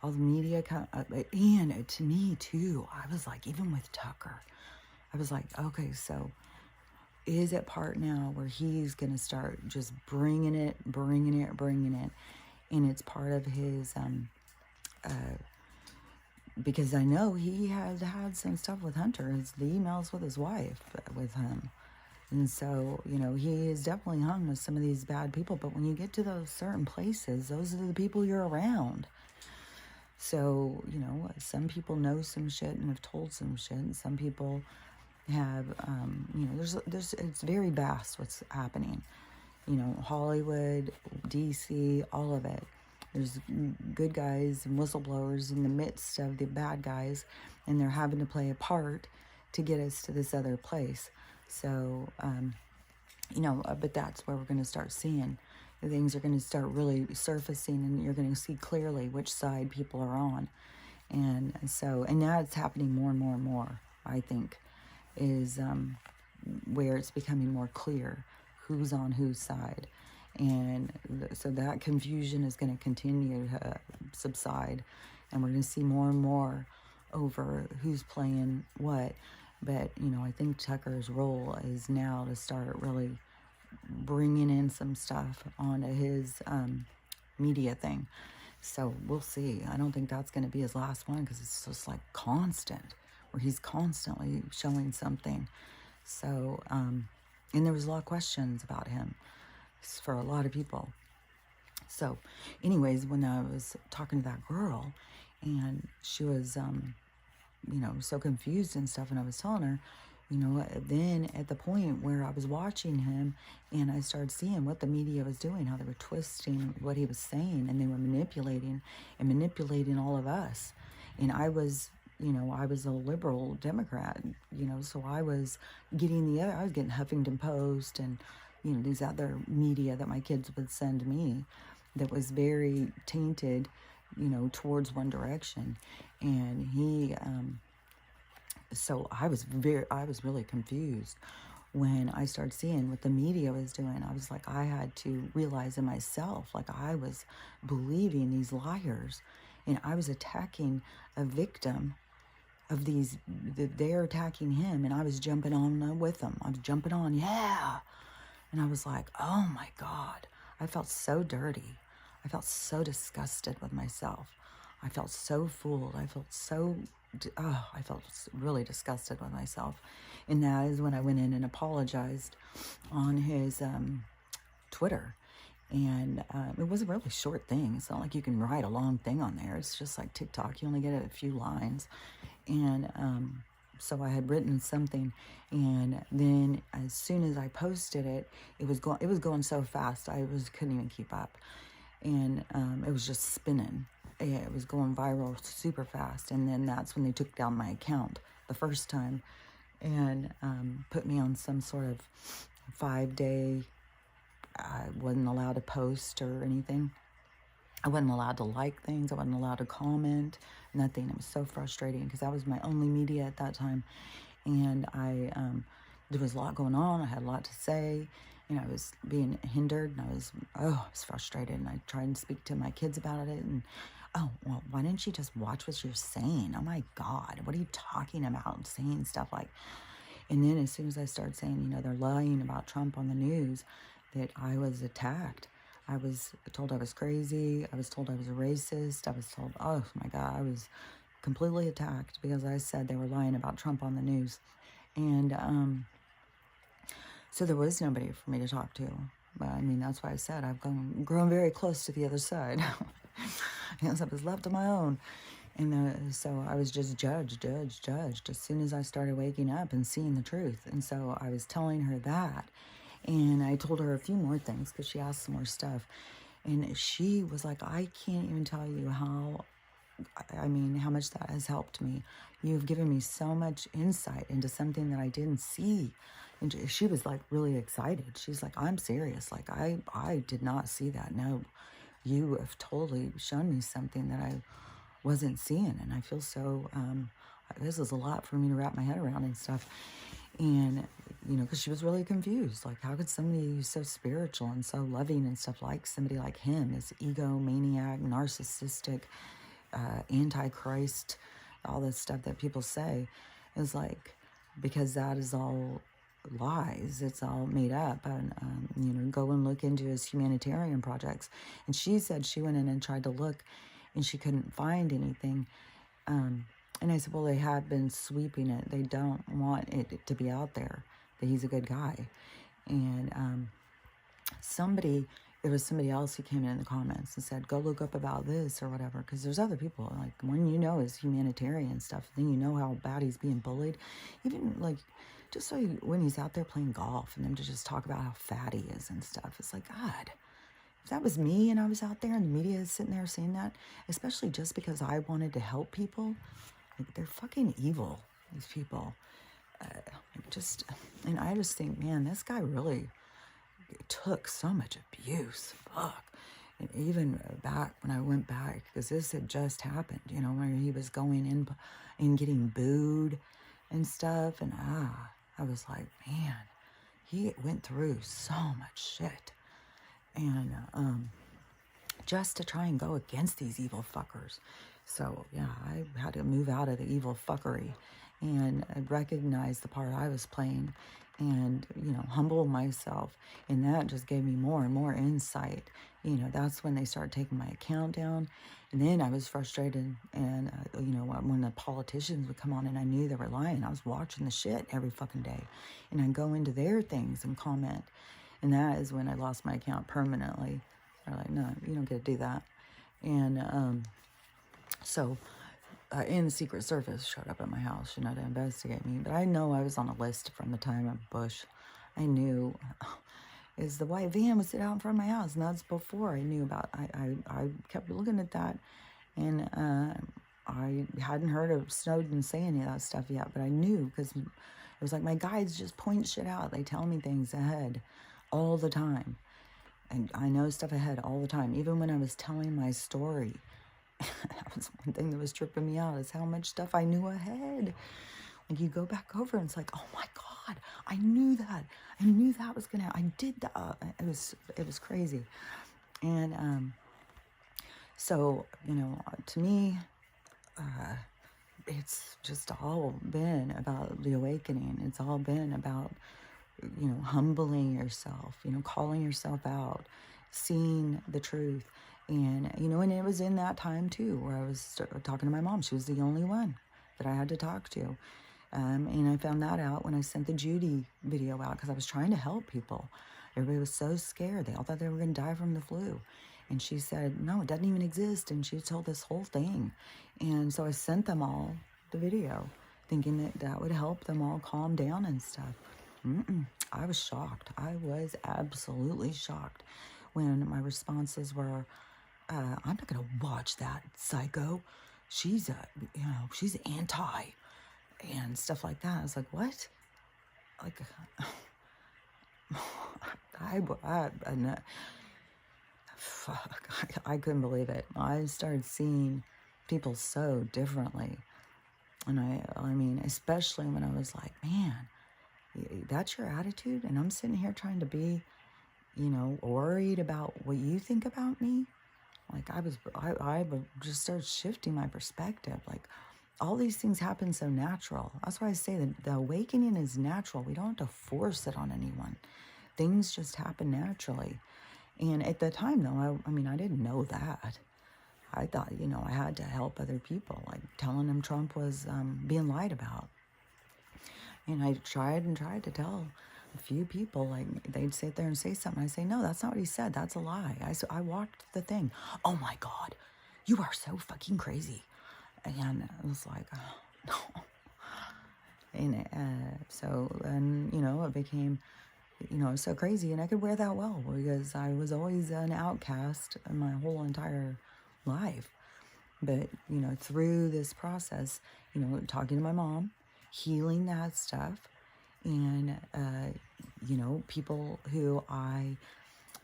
all the media, and to me too, I was like, even with Tucker, I was like, okay, so is it part now where he's going to start just bringing it, and it's part of his, because I know he had had some stuff with Hunter. It's the emails with his wife, with him. And so, you know, he is definitely hung with some of these bad people. But when you get to those certain places, those are the people you're around. So, you know, some people know some shit and have told some shit. And some people have, you know, it's very vast what's happening. You know, Hollywood, DC, all of it. There's good guys and whistleblowers in the midst of the bad guys, and they're having to play a part to get us to this other place. So, you know, but that's where we're going to start seeing. Things are going to start really surfacing, and you're going to see clearly which side people are on. And so, and now it's happening more and more and more, I think, is where it's becoming more clear who's on whose side. And so that confusion is going to continue to subside, and we're going to see more and more over who's playing what. But, you know, I think Tucker's role is now to start really bringing in some stuff onto his media thing. So we'll see. I don't think that's going to be his last one, because it's just like constant, where he's constantly showing something. So, and there was a lot of questions about him for a lot of people. So anyways, when I was talking to that girl, and she was, you know, so confused and stuff, and I was telling her, you know, then at the point where I was watching him, and I started seeing what the media was doing, how they were twisting what he was saying, and they were manipulating all of us. And I was, you know, I was a liberal Democrat, you know, so I was getting I was getting Huffington Post and, you know, these other media that my kids would send me that was very tainted, you know, towards one direction. And he, so I was really confused when I started seeing what the media was doing. I was like, I had to realize in myself, like I was believing these liars, and I was attacking a victim of these, they're attacking him, and I was jumping on with them. I was jumping on, yeah. And I was like, oh my God, I felt so dirty. I felt so disgusted with myself. I felt so fooled. I felt really disgusted with myself. And that is when I went in and apologized on his Twitter. And it was a really short thing. It's not like you can write a long thing on there. It's just like TikTok. You only get a few lines. And so I had written something, and then as soon as I posted it, it was going so fast I couldn't even keep up. And it was just spinning. It was going viral super fast. And then that's when they took down my account the first time, and put me on some sort of 5-day, I wasn't allowed to post or anything. I wasn't allowed to like things. I wasn't allowed to comment, nothing. It was so frustrating, because that was my only media at that time. And there was a lot going on. I had a lot to say, and I was being hindered, and I was frustrated. And I tried to speak to my kids about it, and oh, well, why didn't you just watch what you're saying? Oh my God, what are you talking about? Saying stuff like, and then as soon as I started saying, you know, they're lying about Trump on the news, that I was attacked. I was told I was crazy. I was told I was a racist. I was told, oh my God, I was completely attacked because I said they were lying about Trump on the news. And so there was nobody for me to talk to. But I mean, that's why I said I've grown very close to the other side. As I was left on my own. And so I was just judged as soon as I started waking up and seeing the truth. And so I was telling her that. And I told her a few more things, because she asked some more stuff. And she was like, I can't even tell you how much that has helped me. You've given me so much insight into something that I didn't see. And she was like really excited. She's like, I'm serious. Like, I did not see that. No, you have totally shown me something that I wasn't seeing. And I feel so, this is a lot for me to wrap my head around and stuff. And, you know, because she was really confused. Like, how could somebody who's so spiritual and so loving and stuff, like somebody like him, this egomaniac, narcissistic, antichrist, all this stuff that people say, is like, because that is all lies. It's all made up. And, you know, go and look into his humanitarian projects. And she said she went in and tried to look and she couldn't find anything. And I said, well, they have been sweeping it. They don't want it to be out there that he's a good guy. And it was somebody else who came in the comments and said, go look up about this or whatever, because there's other people, like, when you know is humanitarian stuff, then you know how bad he's being bullied. Even, like, just so when he's out there playing golf and them to just talk about how fat he is and stuff, it's like, God, if that was me and I was out there and the media is sitting there saying that, especially just because I wanted to help people, like, they're fucking evil, these people. And I just think, man, this guy really took so much abuse. Fuck. And even back when I went back, because this had just happened, you know, where he was going in and getting booed and stuff. And I was like, man, he went through so much shit. And just to try and go against these evil fuckers. So, yeah, I had to move out of the evil fuckery and recognize the part I was playing and, you know, humble myself. And that just gave me more and more insight. You know, that's when they started taking my account down. And then I was frustrated. And, you know, when the politicians would come on and I knew they were lying, I was watching the shit every fucking day. And I'd go into their things and comment. And that is when I lost my account permanently. They're like, no, you don't get to do that. And and the Secret Service showed up at my house, you know, to investigate me. But I know I was on a list from the time of Bush. I knew is the white van would sit out in front of my house. And that's before I knew about, I kept looking at that. And I hadn't heard of Snowden say any of that stuff yet. But I knew because it was like my guides just point shit out. They tell me things ahead all the time. And I know stuff ahead all the time. Even when I was telling my story, that was one thing that was tripping me out, is how much stuff I knew ahead. Like, you go back over and it's like, oh my God, I knew that. I knew that was gonna, I did that. It was crazy. And so, you know, to me, it's just all been about the awakening. It's all been about, you know, humbling yourself, you know, calling yourself out, seeing the truth. And, you know, and it was in that time too, where I was talking to my mom. She was the only one that I had to talk to. And I found that out when I sent the Judy video out, because I was trying to help people. Everybody was so scared. They all thought they were going to die from the flu. And she said, no, it doesn't even exist. And she told this whole thing. And so I sent them all the video, thinking that that would help them all calm down and stuff. I was shocked. I was absolutely shocked when my responses were, I'm not going to watch that psycho. She's she's anti and stuff like that. I was like, what? Like, I couldn't believe it. I started seeing people so differently. And I mean, especially when I was like, man, that's your attitude? And I'm sitting here trying to be, you know, worried about what you think about me. Like, I would just start shifting my perspective. Like, all these things happen so natural. That's why I say that the awakening is natural. We don't have to force it on anyone. Things just happen naturally. And at the time, though, I mean, I didn't know that. I thought, you know, I had to help other people, like telling them Trump was being lied about. And I tried to tell a few people, like, they'd sit there and say something. I say, no, that's not what he said. That's a lie. I watched the thing. Oh my God, you are so fucking crazy. And I was like, oh, no. And and, you know, it became, you know, so crazy. And I could wear that well because I was always an outcast in my whole entire life. But, you know, through this process, you know, talking to my mom, healing that stuff, and, you know, people who I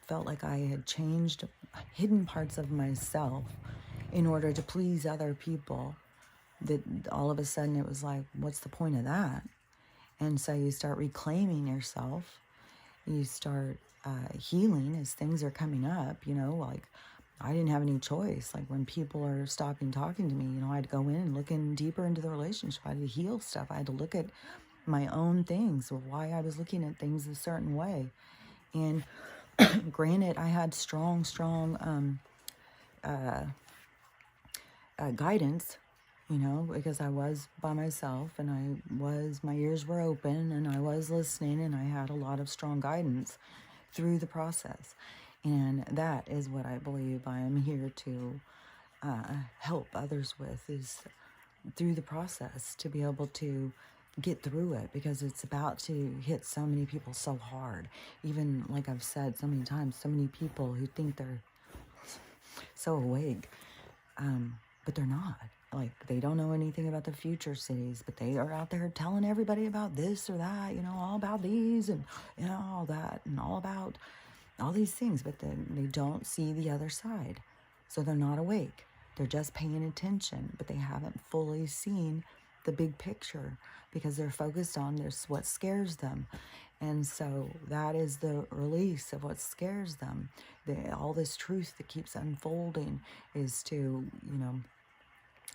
felt like I had changed hidden parts of myself in order to please other people, that all of a sudden it was like, what's the point of that? And so you start reclaiming yourself. You start healing as things are coming up, you know, like, I didn't have any choice. Like, when people are stopping talking to me, you know, I had to go in and look in deeper into the relationship. I had to heal stuff. I had to look at my own things, or why I was looking at things a certain way. And granted, I had strong guidance, because I was by myself, and my ears were open, and I was listening, and I had a lot of strong guidance through the process. And that is what I believe I am here to help others with, is through the process, to be able to get through it, because it's about to hit so many people so hard. Even, like I've said so many times, so many people who think they're so awake, but they're not. Like, they don't know anything about the future cities, but they are out there telling everybody about this or that, all about these, and all that, and all about all these things, but then they don't see the other side. So they're not awake. They're just paying attention, but they haven't fully seen the big picture, because they're focused on this, what scares them. And so that is the release of what scares them. All this truth that keeps unfolding is to,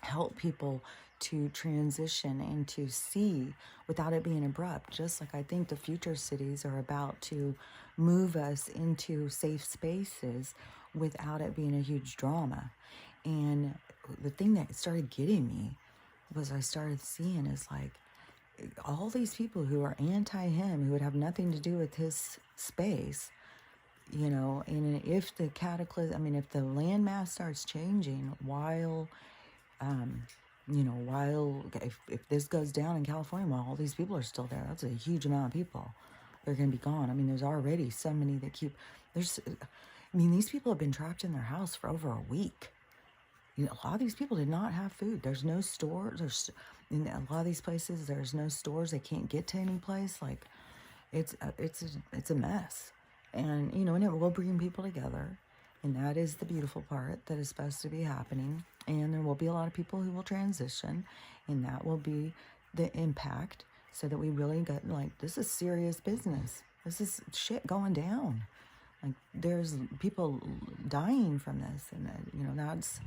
help people to transition and to see without it being abrupt. Just like I think the future cities are about to move us into safe spaces without it being a huge drama. And the thing that started getting me was, I started seeing is like, all these people who are anti him, who would have nothing to do with his space, and if the cataclysm, if the landmass starts changing while if this goes down in California while all these people are still there, that's a huge amount of people. They're going to be gone. There's already so many that these people have been trapped in their house for over a week. A lot of these people did not have food. There's no stores. In a lot of these places, there's no stores. They can't get to any place. Like, it's a mess. And, and it will bring people together. And that is the beautiful part that is supposed to be happening. And there will be a lot of people who will transition, and that will be the impact, so that we really got, this is serious business. This is shit going down. Like, there's people dying from this, and that's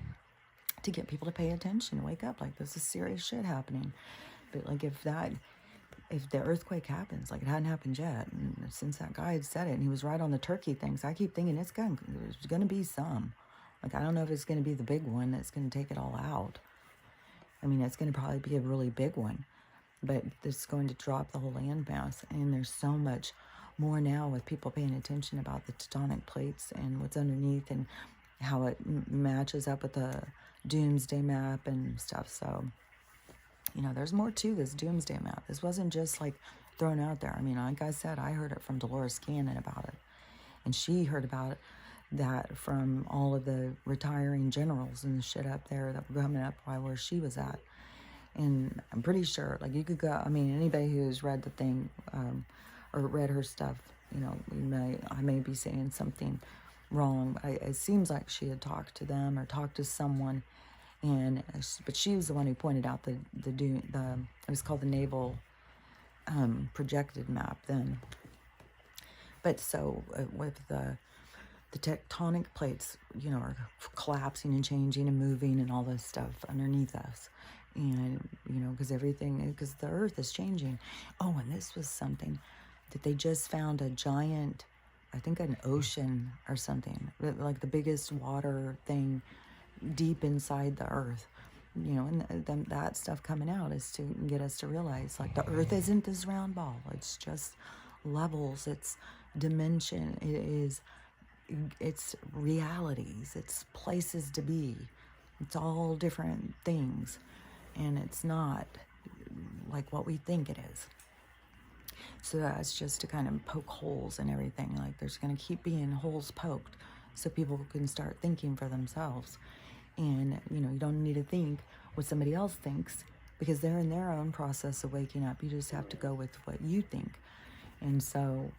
to get people to pay attention, wake up, like, this is serious shit happening. But like, if the earthquake happens, like, it hadn't happened yet, and since that guy had said it, and he was right on the turkey things, I keep thinking there's going to be some. Like, I don't know if it's going to be the big one that's going to take it all out. It's going to probably be a really big one, but it's going to drop the whole landmass. And there's so much more now with people paying attention about the tectonic plates and what's underneath, and how it matches up with the doomsday map and stuff. So, there's more to this doomsday map. This wasn't just like thrown out there. Like I said, I heard it from Dolores Cannon about it, and she heard about that from all of the retiring generals and the shit up there that were coming up by where she was at. And I'm pretty sure, like, you could go, anybody who's read the thing, or read her stuff, I may be saying something wrong. It seems like she had talked to them or talked to someone, but she was the one who pointed out it was called the naval projected map then. But so with the tectonic plates, are collapsing and changing and moving and all this stuff underneath us. And, because the earth is changing. Oh, and this was something that they just found, a giant, I think an ocean or something, like the biggest water thing deep inside the earth. And that stuff coming out is to get us to realize, like, the earth isn't this round ball. It's just levels. It's dimension. It's realities. It's places to be. It's all different things. And it's not like what we think it is. So that's just to kind of poke holes in everything. Like, there's going to keep being holes poked so people can start thinking for themselves. And, you don't need to think what somebody else thinks, because they're in their own process of waking up. You just have to go with what you think. And so,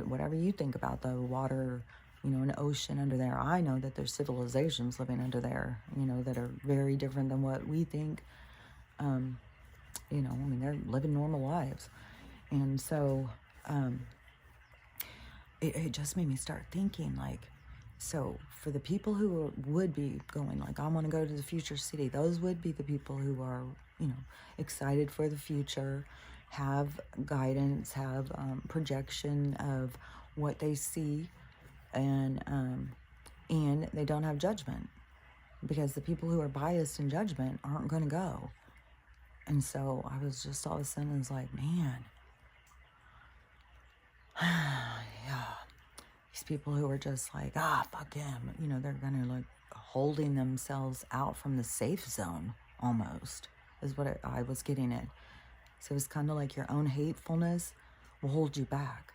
whatever you think about the water, an ocean under there, I know that there's civilizations living under there, that are very different than what we think. They're living normal lives. And so it just made me start thinking, like, so for the people who would be going, like, I want to go to the future city, those would be the people who are, excited for the future, have guidance, have projection of what they see, and they don't have judgment. because the people who are biased in judgment aren't going to go. And so I was just all of a sudden, it's like, man, yeah, these people who are just like, fuck him, you know, they're going to like holding themselves out from the safe zone almost, is what I was getting at. So it's kind of like your own hatefulness will hold you back.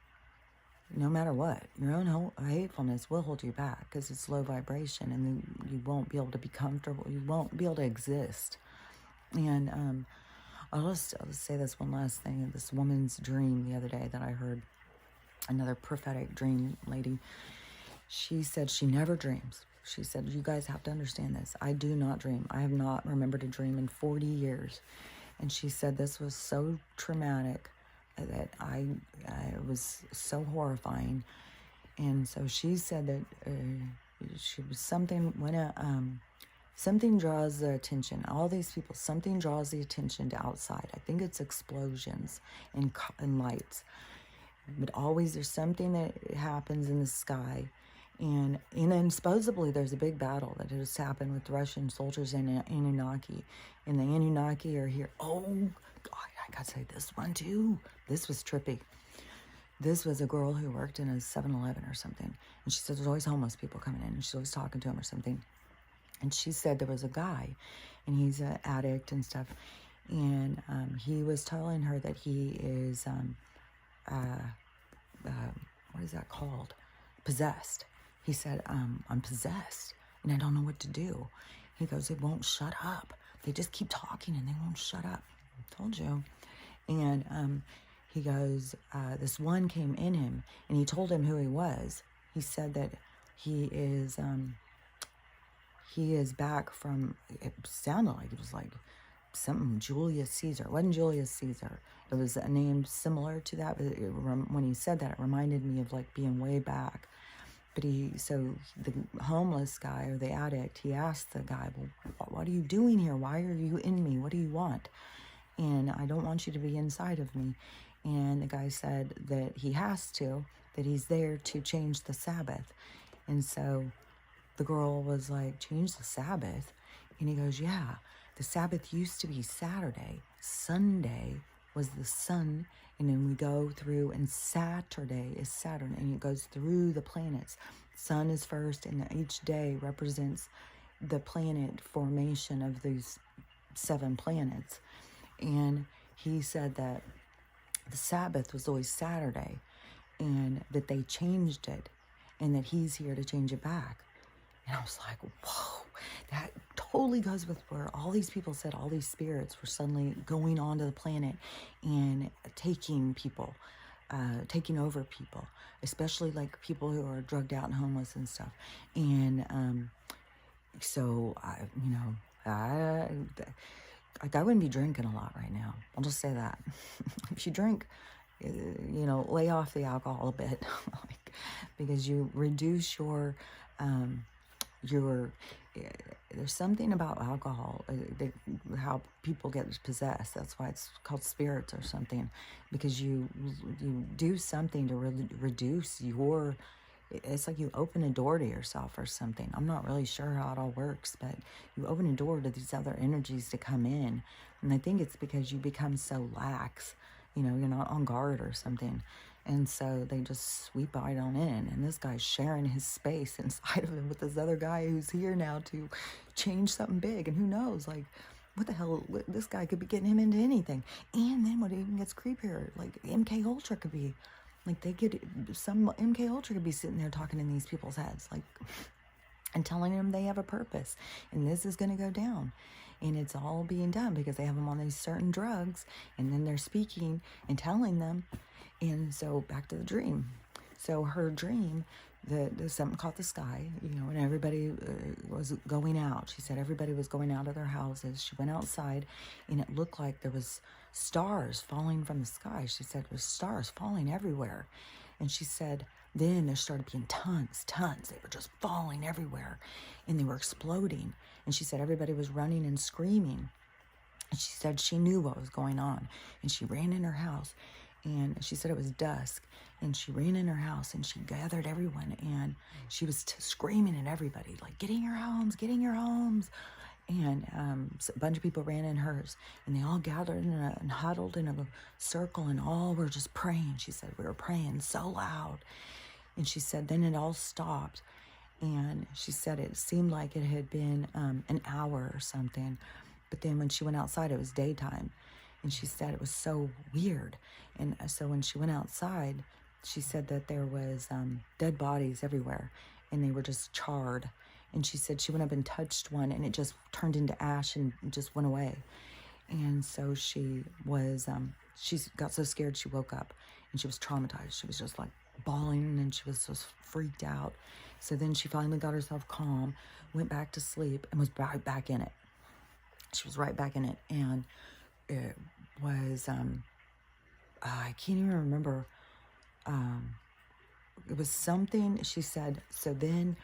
No matter what, your own hatefulness will hold you back because it's low vibration, and then you won't be able to be comfortable. You won't be able to exist. And I'll just say this one last thing. This woman's dream the other day that I heard, another prophetic dream lady, she said she never dreams. She said, you guys have to understand this. I do not dream. I have not remembered a dream in 40 years. And she said this was so traumatic that it was so horrifying. And so she said that she was something, when something draws the attention, all these people, something draws the attention to outside. I think it's explosions and lights. But always there's something that happens in the sky. And then supposedly there's a big battle that has happened with Russian soldiers and Anunnaki. And the Anunnaki are here. Oh, God, I gotta say this one too. This was trippy. This was a girl who worked in a 7-Eleven or something. And she said there's always homeless people coming in. And she's always talking to them or something. And she said there was a guy, and he's an addict and stuff. And he was telling her that he is, what is that called? Possessed. He said, I'm possessed, and I don't know what to do. He goes, it won't shut up. They just keep talking, and they won't shut up. I told you. And he goes, this one came in him, and he told him who he was. He said that he is back from, it sounded like it was like something Julius Caesar. It wasn't Julius Caesar. It was a name similar to that, but when he said that, it reminded me of like being way back. But so the homeless guy or the addict, he asked the guy, well, what are you doing here? Why are you in me? What do you want? And I don't want you to be inside of me. And the guy said that he has to, that he's there to change the Sabbath. And so the girl was like, change the Sabbath? And he goes, yeah, the Sabbath used to be Saturday. Sunday was the sun. And then we go through, and Saturday is Saturn, and it goes through the planets. Sun is first, and each day represents the planet formation of these 7 planets. And he said that the Sabbath was always Saturday, and that they changed it, and that he's here to change it back. And I was like, whoa, that totally goes with where all these people said all these spirits were suddenly going onto the planet and taking people, taking over people, especially like people who are drugged out and homeless and stuff. And so, I wouldn't be drinking a lot right now. I'll just say that. If you drink, lay off the alcohol a bit, because you reduce your there's something about alcohol, how people get possessed. That's why it's called spirits or something, because you do something to reduce your, it's like you open a door to yourself or something. I'm not really sure how it all works, but you open a door to these other energies to come in. And I think it's because you become so lax, you're not on guard or something. And so they just sweep right on in. And this guy's sharing his space inside of him with this other guy who's here now to change something big. And who knows, like, what the hell, this guy could be getting him into anything. And then what even gets creepier, like MK Ultra could be, like some MK Ultra could be sitting there talking in these people's heads, like, and telling them they have a purpose. And this is going to go down. And it's all being done because they have them on these certain drugs. And then they're speaking and telling them. And so back to the dream. So her dream, there's something caught the sky, and everybody was going out. She said everybody was going out of their houses. She went outside, and it looked like there was stars falling from the sky. She said there was stars falling everywhere. And she said then there started being tons. They were just falling everywhere, and they were exploding. And she said everybody was running and screaming. And she said she knew what was going on. And she ran in her house. And she said it was dusk, and she ran in her house and she gathered everyone, and she was screaming at everybody, like, get in your homes, get in your homes. And so a bunch of people ran in hers, and they all gathered and huddled in a circle, and all were just praying. She said, we were praying so loud. And she said, then it all stopped. And she said it seemed like it had been an hour or something. But then when she went outside, it was daytime. And she said it was so weird. And so when she went outside, she said that there was dead bodies everywhere, and they were just charred. And she said she went up and touched one, and it just turned into ash and just went away. And so she was, she got so scared she woke up, and she was traumatized. She was just like bawling, and she was just freaked out. So then she finally got herself calm, went back to sleep, and was right back in it. She was right back in it. And it was, I can't even remember. It was something, she said, so then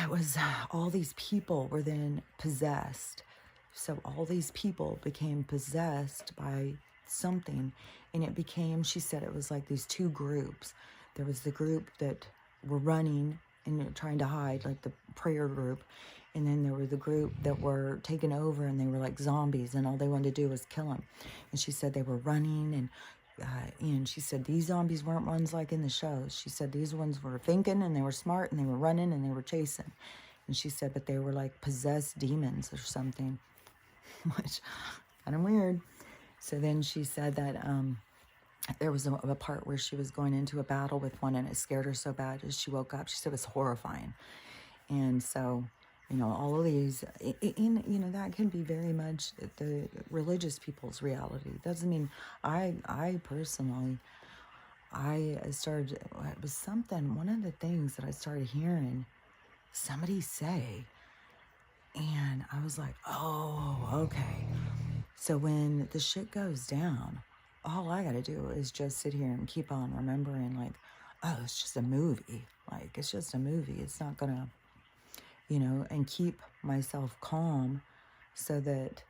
it was all these people were then possessed. So all these people became possessed by something, and it became, she said it was like these two groups. There was the group that were running and trying to hide, like the prayer group, and then there were the group that were taken over, and they were like zombies, and all they wanted to do was kill them. And she said they were running, and she said these zombies weren't ones like in the shows. She said these ones were thinking, and they were smart, and they were running, and they were chasing. And she said, but they were like possessed demons or something, which kind of weird. So then she said that there was a part where she was going into a battle with one, and it scared her so bad as she woke up. She said it was horrifying. And so, you know, all of these, you know, that can be very much the religious people's reality. Doesn't mean I personally, I started, it was something, one of the things that I started hearing somebody say, and I was like, oh, okay. So when the shit goes down, all I got to do is just sit here and keep on remembering, like, oh, it's just a movie. Like, it's just a movie. It's not going to, you know, and keep myself calm so that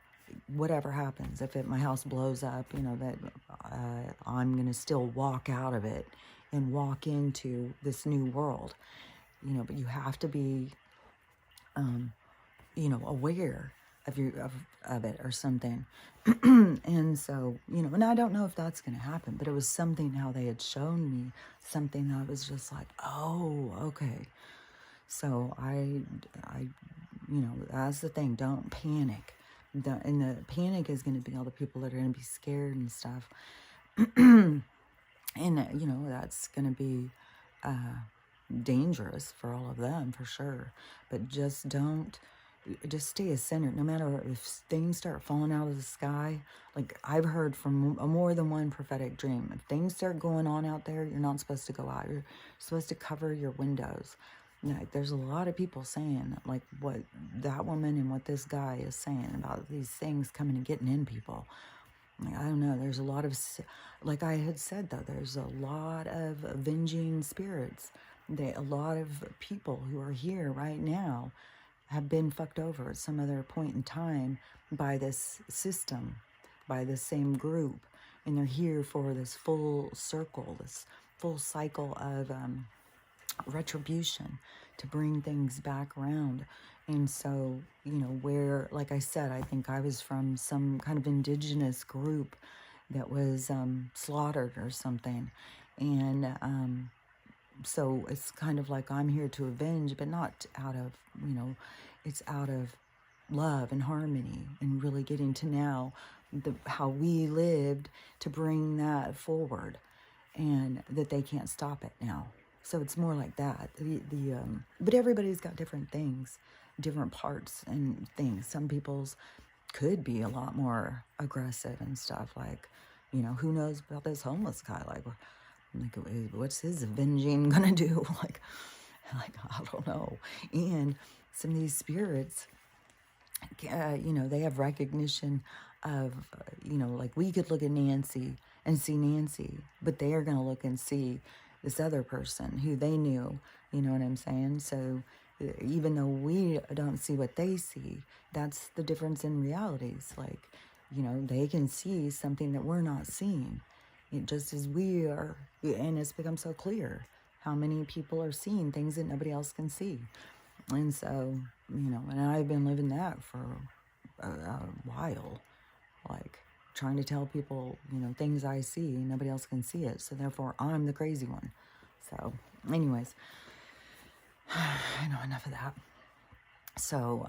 whatever happens, if my house blows up, you know, that I'm going to still walk out of it and walk into this new world, you know, but you have to be, you know, aware of it or something. And so, you know, and I don't know if that's going to happen, but it was something how they had shown me something that was just like, oh, okay. So I, you know, that's the thing. Don't panic. And the panic is going to be all the people that are going to be scared and stuff. And, you know, that's going to be dangerous for all of them, for sure. But just just stay centered. No matter if things start falling out of the sky, like I've heard from more than one prophetic dream. If things start going on out there, you're not supposed to go out. You're supposed to cover your windows. Like, there's a lot of people saying, like, what that woman and what this guy is saying about these things coming and getting in people. Like, I don't know. There's a lot of, like I had said, though, there's a lot of avenging spirits. A lot of people who are here right now have been fucked over at some other point in time by this system, by the same group. And they're here for this full circle, this full cycle of retribution to bring things back around. And so, you know, where, like I said, I think I was from some kind of indigenous group that was slaughtered or something. And so it's kind of like I'm here to avenge, but not out of, you know, it's out of love and harmony and really getting to now how we lived to bring that forward, and that they can't stop it now. So it's more like that. But everybody's got different things, different parts and things. Some people's could be a lot more aggressive and stuff. Like, you know, who knows about this homeless guy? Like what's his avenging gonna do? Like I don't know. And some of these spirits, you know, they have recognition of, you know, like we could look at Nancy and see Nancy, but they are gonna look and see this other person who they knew, you know what I'm saying? So even though we don't see what they see, that's the difference in realities. Like, you know, they can see something that we're not seeing. just as we are, and it's become so clear how many people are seeing things that nobody else can see. And so, and I've been living that for a while, like trying to tell people, things I see, nobody else can see it. So therefore, I'm the crazy one. So, anyways, I know enough of that. So,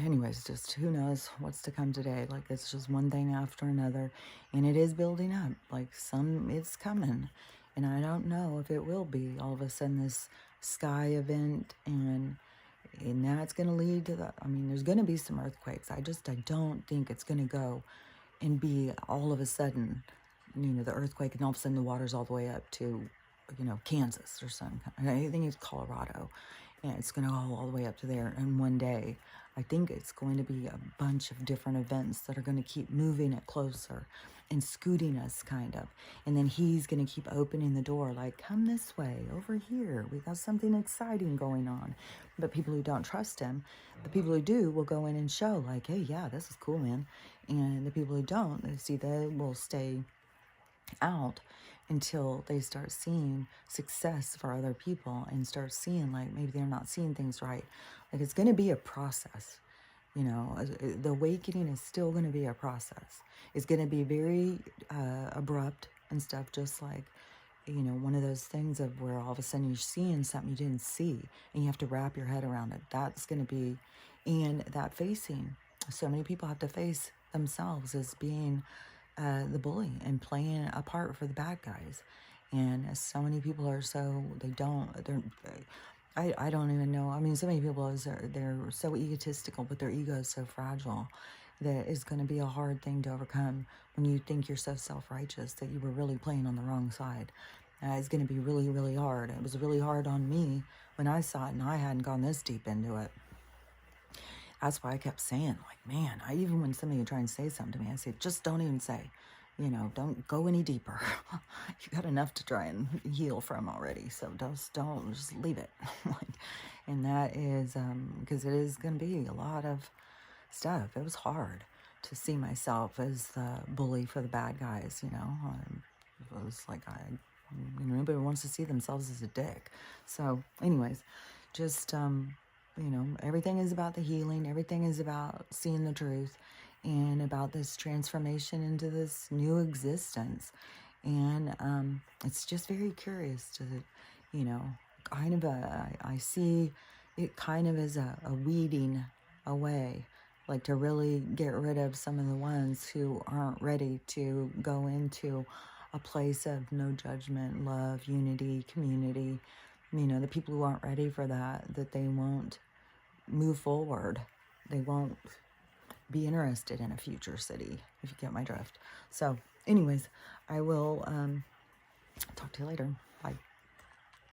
anyways, just who knows what's to come today. Like, it's just one thing after another, and it is building up. Like, it's coming, and I don't know if it will be all of a sudden this sky event, and that's going to lead to there's going to be some earthquakes. I don't think it's going to go and be all of a sudden, the earthquake, and all of a sudden the water's all the way up to, Kansas or something. I think it's Colorado, and it's going to go all the way up to there in one day. I think it's going to be a bunch of different events that are going to keep moving it closer and scooting us, kind of. And then he's going to keep opening the door, like, come this way, over here. We got something exciting going on. But people who don't trust him, the people who do will go in and show, like, hey, yeah, this is cool, man. And the people who don't, they will stay out until they start seeing success for other people and start seeing, like, maybe they're not seeing things right. Like, it's going to be a process. The awakening is still going to be a process. It's going to be very abrupt and stuff, just like, one of those things of where all of a sudden you're seeing something you didn't see and you have to wrap your head around it. That's going to be, and that facing. So many people have to face themselves as being the bully and playing a part for the bad guys. And so many people are I don't even know. So many people, they're so egotistical, but their ego is so fragile that it's going to be a hard thing to overcome when you think you're so self-righteous that you were really playing on the wrong side. It's going to be really, really hard. It was really hard on me when I saw it, and I hadn't gone this deep into it. That's why I kept saying, like, man, even when somebody would try and say something to me, I say, just don't even say, don't go any deeper. You got enough to try and heal from already. So just leave it. And that is, because it is going to be a lot of stuff. It was hard to see myself as the bully for the bad guys, It was like, nobody wants to see themselves as a dick. So anyways, just, everything is about the healing. Everything is about seeing the truth and about this transformation into this new existence. And it's just very curious to, kind of I see it kind of as a weeding away, like to really get rid of some of the ones who aren't ready to go into a place of no judgment, love, unity, community. The people who aren't ready for that they won't move forward. They won't be interested in a future city, if you get my drift. So anyways, I will talk to you later.